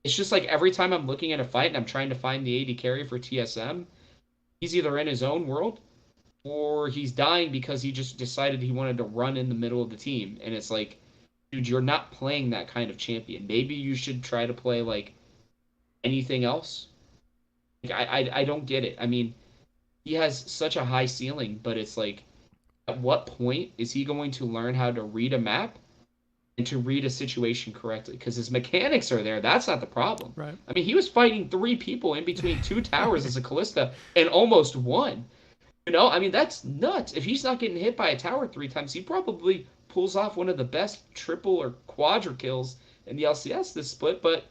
it's just like every time I'm looking at a fight and I'm trying to find the AD carry for TSM, he's either in his own world or he's dying because he just decided he wanted to run in the middle of the team. And it's like, dude, you're not playing that kind of champion. Maybe you should try to play like anything else. Like, I don't get it. I mean, he has such a high ceiling, but it's like, at what point is he going to learn how to read a map and to read a situation correctly? Because his mechanics are there. That's not the problem. Right. I mean, he was fighting 3 people in between 2 towers as a Callista and almost won. You know, I mean, that's nuts. If he's not getting hit by a tower 3 times, he probably pulls off one of the best triple or quadra kills in the LCS this split. But,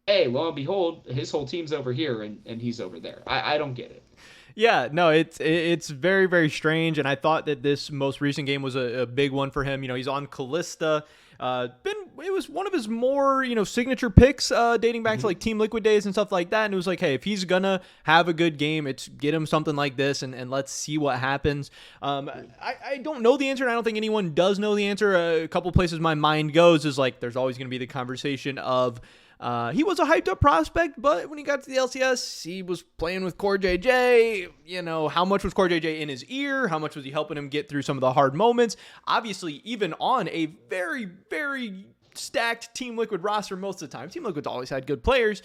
hey, lo and behold, his whole team's over here and he's over there. I don't get it. Yeah, no, it's very, very strange, and I thought that this most recent game was a big one for him. You know, he's on Callista. It was one of his more, you know, signature picks dating back to like Team Liquid days and stuff like that. And it was like, hey, if he's gonna have a good game, it's get him something like this and let's see what happens. I don't know the answer, and I don't think anyone does know the answer. A couple places my mind goes is like there's always gonna be the conversation of he was a hyped up prospect, but when he got to the LCS, he was playing with Corejj. You know, how much was Corejj in his ear? How much was he helping him get through some of the hard moments? Obviously, even on a very, very stacked Team Liquid roster most of the time, Team Liquid's always had good players.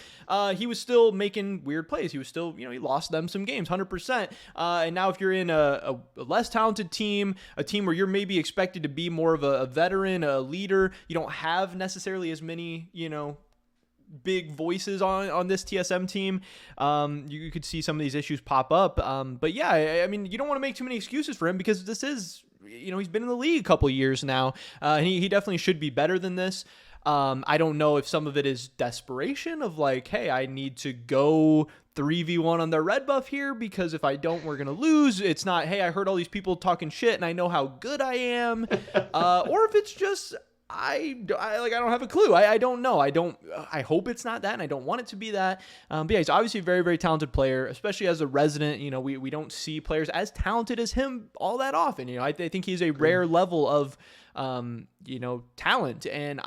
He was still making weird plays. He was still, you know, he lost them some games, 100%. And now if you're in a less talented team, a team where you're maybe expected to be more of a veteran, a leader, you don't have necessarily as many, you know, big voices on this TSM team, you could see some of these issues pop up. But yeah, I mean, you don't want to make too many excuses for him because this is, you know, he's been in the league a couple of years now, and he definitely should be better than this. I don't know if some of it is desperation of like, hey, I need to go 3v1 on their red buff here because if I don't, we're going to lose. It's not, hey, I heard all these people talking shit and I know how good I am. Or if it's just, I don't have a clue. I don't know. I hope it's not that, and I don't want it to be that. But yeah, he's obviously a very, very talented player, especially as a resident. You know, we don't see players as talented as him all that often. You know, I think he's a rare level of, talent. And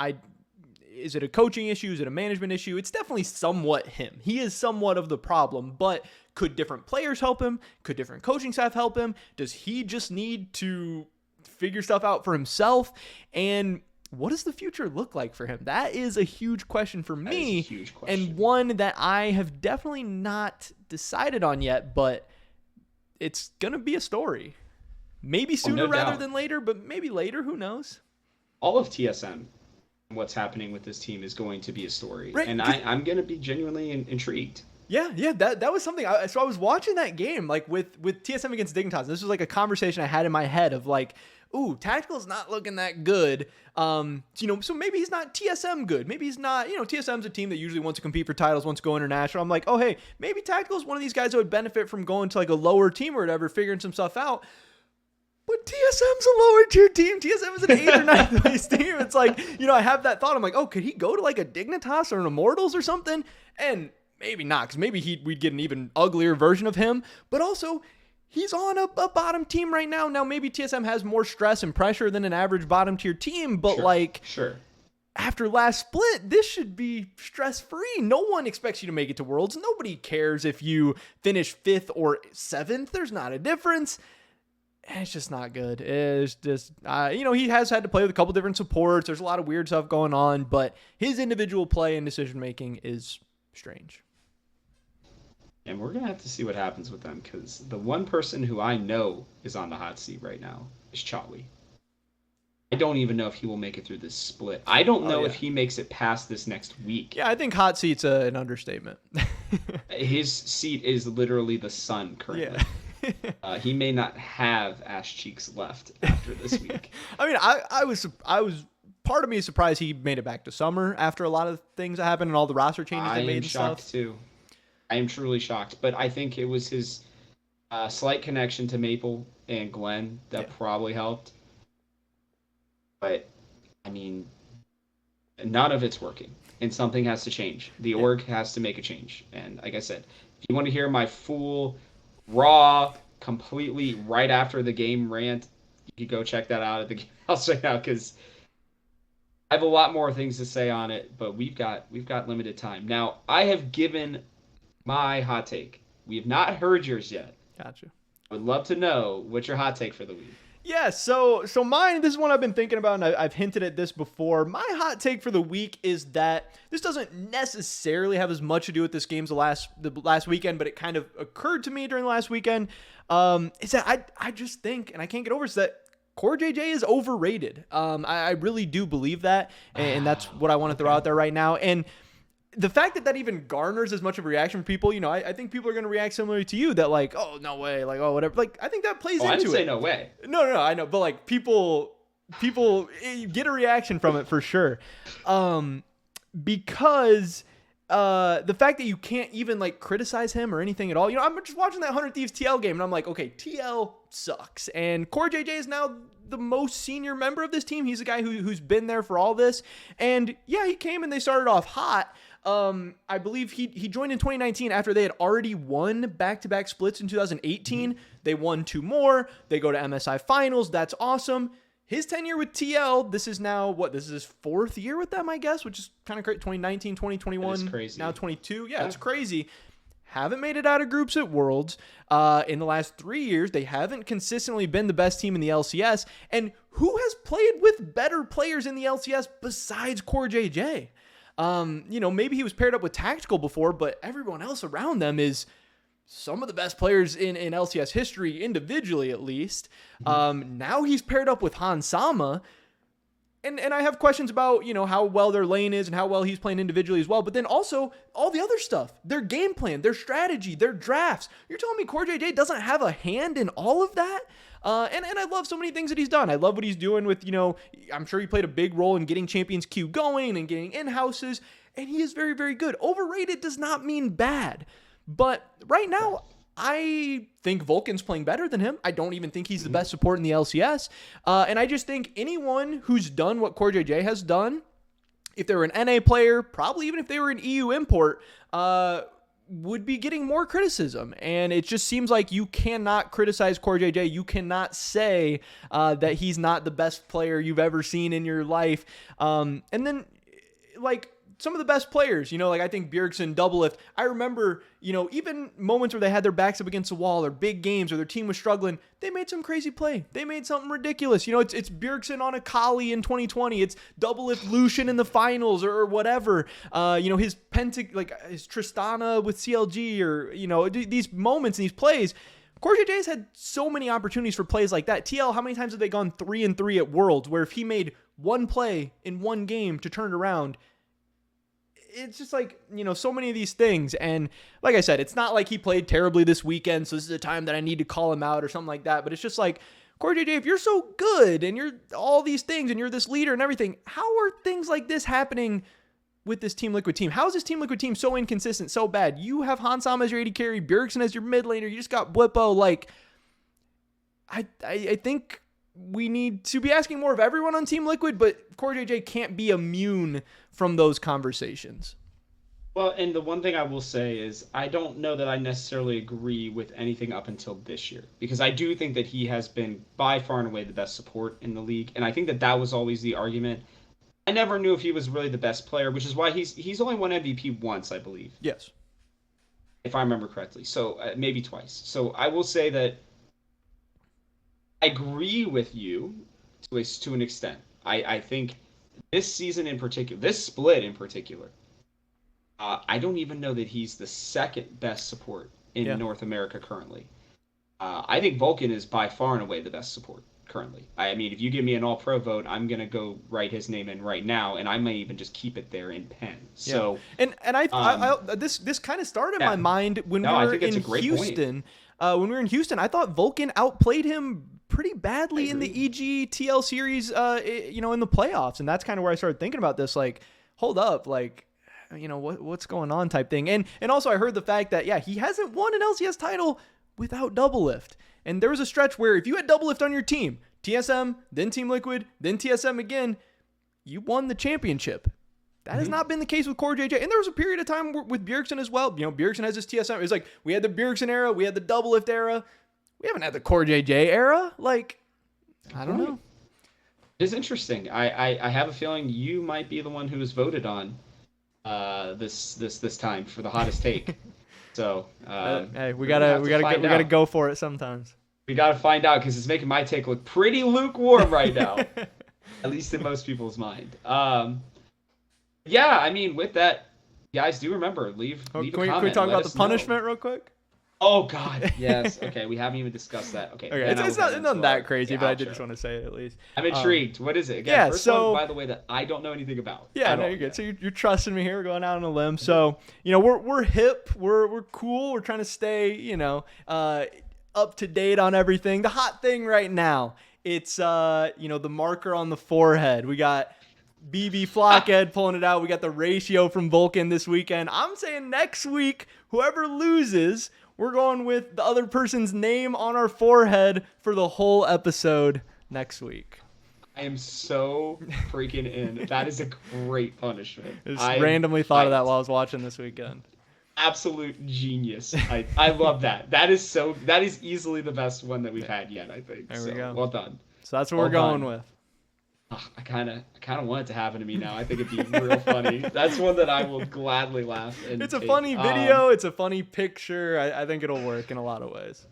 is it a coaching issue? Is it a management issue? It's definitely somewhat him. He is somewhat of the problem, but could different players help him? Could different coaching staff help him? Does he just need to figure stuff out for himself? And what does the future look like for him? That is a huge question for me, and one that I have definitely not decided on yet, but it's going to be a story. Maybe sooner rather than later, but maybe later, who knows? All of TSM, what's happening with this team is going to be a story, right? And I'm going to be genuinely intrigued. Yeah, that was something. So I was watching that game, like with TSM against Dignitas. This was like a conversation I had in my head of like, ooh, Tactical's not looking that good. So maybe he's not TSM good. Maybe he's not, TSM's a team that usually wants to compete for titles, wants to go international. I'm like, oh, hey, maybe Tactical's one of these guys that would benefit from going to like a lower team or whatever, figuring some stuff out. But TSM's a lower tier team. TSM is an 8th or 9th place team. It's like, I have that thought. I'm like, oh, could he go to like a Dignitas or an Immortals or something? And maybe not, because maybe we'd get an even uglier version of him. But also, he's on a bottom team right now. Now, maybe TSM has more stress and pressure than an average bottom tier team, but sure. After last split, this should be stress-free. No one expects you to make it to Worlds. Nobody cares if you finish 5th or 7th. There's not a difference. It's just not good. It's just, he has had to play with a couple different supports. There's a lot of weird stuff going on, but his individual play and decision-making is strange. And we're going to have to see what happens with them, because the one person who I know is on the hot seat right now is Chatli. I don't even know if he will make it through this split. I don't know if he makes it past this next week. Yeah, I think hot seat's an understatement. His seat is literally the sun currently. Yeah. He may not have ass cheeks left after this week. I mean, I was part of me is surprised he made it back to summer after a lot of things that happened and all the roster changes they made and stuff. I am shocked too. I am truly shocked, but I think it was his slight connection to Maple and Glenn that probably helped. But I mean, none of it's working, and something has to change. The org has to make a change. And like I said, if you want to hear my full, raw, completely right after the game rant, you can go check that out at the Game House right now, because I have a lot more things to say on it, but we've got limited time. Now, I have given my hot take. We have not heard yours yet. Gotcha. I would love to know what's your hot take for the week. Yeah, so mine, this is one I've been thinking about, and I've hinted at this before. My hot take for the week is that this doesn't necessarily have as much to do with this game the last weekend, but it kind of occurred to me during the last weekend, is that I just think, and I can't get over, is that Corejj is overrated. I really do believe that, and that's what I want to throw out there right now. And the fact that even garners as much of a reaction from people, I think people are going to react similarly to you, that like, oh, no way, like, oh, whatever. Like, I think that plays into it. I didn't say no way. No, I know. But like people get a reaction from it for sure. Because the fact that you can't even like criticize him or anything at all. I'm just watching that 100 Thieves TL game and I'm like, okay, TL sucks. And Corejj is now the most senior member of this team. He's a guy who's been there for all this. And yeah, he came and they started off hot. I believe he joined in 2019 after they had already won back-to-back splits in 2018. They won 2 more. They go to MSI finals. That's awesome. His tenure with TL, this is his 4th year with them, I guess, which is kind of great. 2019, 2021, crazy. Now 22. Yeah, it's crazy. Haven't made it out of groups at Worlds. In the last 3 years, they haven't consistently been the best team in the LCS. And who has played with better players in the LCS besides Corejj? Maybe he was paired up with Tactical before, but everyone else around them is some of the best players in LCS history, individually at least. Now he's paired up with Hans Sama. And I have questions about, how well their lane is and how well he's playing individually as well. But then also all the other stuff, their game plan, their strategy, their drafts. You're telling me Corejj doesn't have a hand in all of that? And I love so many things that he's done. I love what he's doing with, I'm sure he played a big role in getting Champions Queue going and getting in-houses. And he is very, very good. Overrated does not mean bad. But right now, I think Vulcan's playing better than him. I don't even think he's the best support in the LCS. And I just think anyone who's done what Corejj has done, if they were an NA player, probably even if they were an EU import, would be getting more criticism. And it just seems like you cannot criticize Corejj. You cannot say that he's not the best player you've ever seen in your life. And then, some of the best players, I think Bjergsen, Doublelift. I remember, even moments where they had their backs up against the wall or big games or their team was struggling, they made some crazy play. They made something ridiculous. It's Bjergsen on a Kali in 2020. It's Doublelift Lucian in the finals or whatever. His his Tristana with CLG or, these moments and these plays. Corejj's had so many opportunities for plays like that. TL, how many times have they gone 3-3 at Worlds where if he made one play in one game to turn it around, it's just so many of these things. And like I said, it's not like he played terribly this weekend, so this is a time that I need to call him out or something like that. But it's just Corejj, if you're so good and you're all these things and you're this leader and everything, how are things like this happening with this Team Liquid team? How is this Team Liquid team so inconsistent, so bad? You have Hansam as your AD carry, Bjergsen as your mid laner, you just got Blippo. I think we need to be asking more of everyone on Team Liquid, but Corejj can't be immune from those conversations. Well, and the one thing I will say is I don't know that I necessarily agree with anything up until this year, because I do think that he has been by far and away the best support in the league, and I think that was always the argument. I never knew if he was really the best player, which is why he's only won MVP once, I believe. Yes. If I remember correctly. So maybe twice. So I will say that I agree with you to an extent. I think this season in particular, this split in particular, I don't even know that he's the second best support in North America currently. I think Vulcan is by far and away the best support currently. I mean, if you give me an all-pro vote, I'm going to go write his name in right now, and I may even just keep it there in pen. So, and this kind of started in my mind when we were in Houston. When we were in Houston, I thought Vulcan outplayed him pretty badly in the EG TL series, in the playoffs. And that's kind of where I started thinking about this, hold up, what's going on type thing. And also I heard the fact that, he hasn't won an LCS title without Doublelift. And there was a stretch where if you had Doublelift on your team, TSM, then Team Liquid, then TSM again, you won the championship. That has not been the case with Corejj. And there was a period of time with Bjergsen as well. Bjergsen has his TSM. It's we had the Bjergsen era, we had the Doublelift era. We haven't had the Corejj era. I don't know. It's interesting. I have a feeling you might be the one who was voted on this time for the hottest take. So hey, we gotta go for it sometimes. We gotta find out, because it's making my take look pretty lukewarm right now, at least in most people's mind. I mean, with that, guys, do remember leave a comment. Can we talk about the punishment real quick? Oh God, yes. Okay, we haven't even discussed that. Okay, it's not that crazy, but I did just want to say it at least. I'm intrigued. What is it? Again, first one, by the way, that I don't know anything about. Yeah, no, you're good. So you're trusting me here. We're going out on a limb. So we're hip. We're cool. We're trying to stay up to date on everything. The hot thing right now, it's the marker on the forehead. We got BB Flockhead pulling it out. We got the ratio from Vulcan this weekend. I'm saying next week, whoever loses, we're going with the other person's name on our forehead for the whole episode next week. I am so freaking in. That is a great punishment. I just randomly thought of that while I was watching this weekend. Absolute genius. I love that. That is easily the best one that we've had yet, I think. There we go. Well done. So that's what we're going with. I kind of want it to happen to me now. I think it'd be real funny. That's one that I will gladly laugh. It's a funny video. It's a funny picture. I think it'll work in a lot of ways.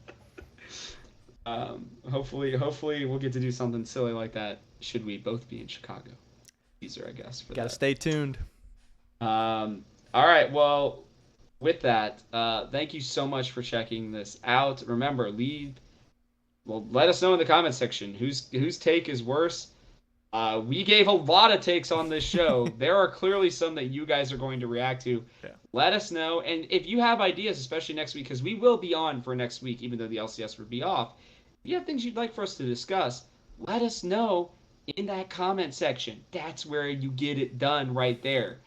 Hopefully we'll get to do something silly like that. Should we both be in Chicago? Teaser, I guess. Gotta stay tuned. All right. Well, with that, thank you so much for checking this out. Remember, let us know in the comment section whose take is worse. We gave a lot of takes on this show. There are clearly some that you guys are going to react to. Yeah. Let us know. And if you have ideas, especially next week, because we will be on for next week, even though the LCS would be off. If you have things you'd like for us to discuss, let us know in that comment section. That's where you get it done right there.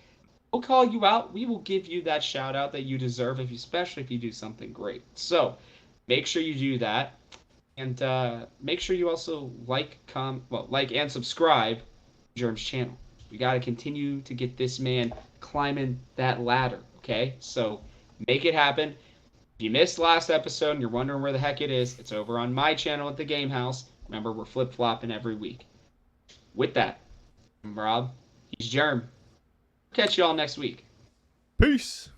We'll call you out. We will give you that shout out that you deserve, especially if you do something great. So make sure you do that. And make sure you also like and subscribe to Germ's channel. We got to continue to get this man climbing that ladder, okay? So make it happen. If you missed last episode and you're wondering where the heck it is, it's over on my channel at the Game House. Remember, we're flip-flopping every week. With that, I'm Rob. He's Germ. Catch you all next week. Peace.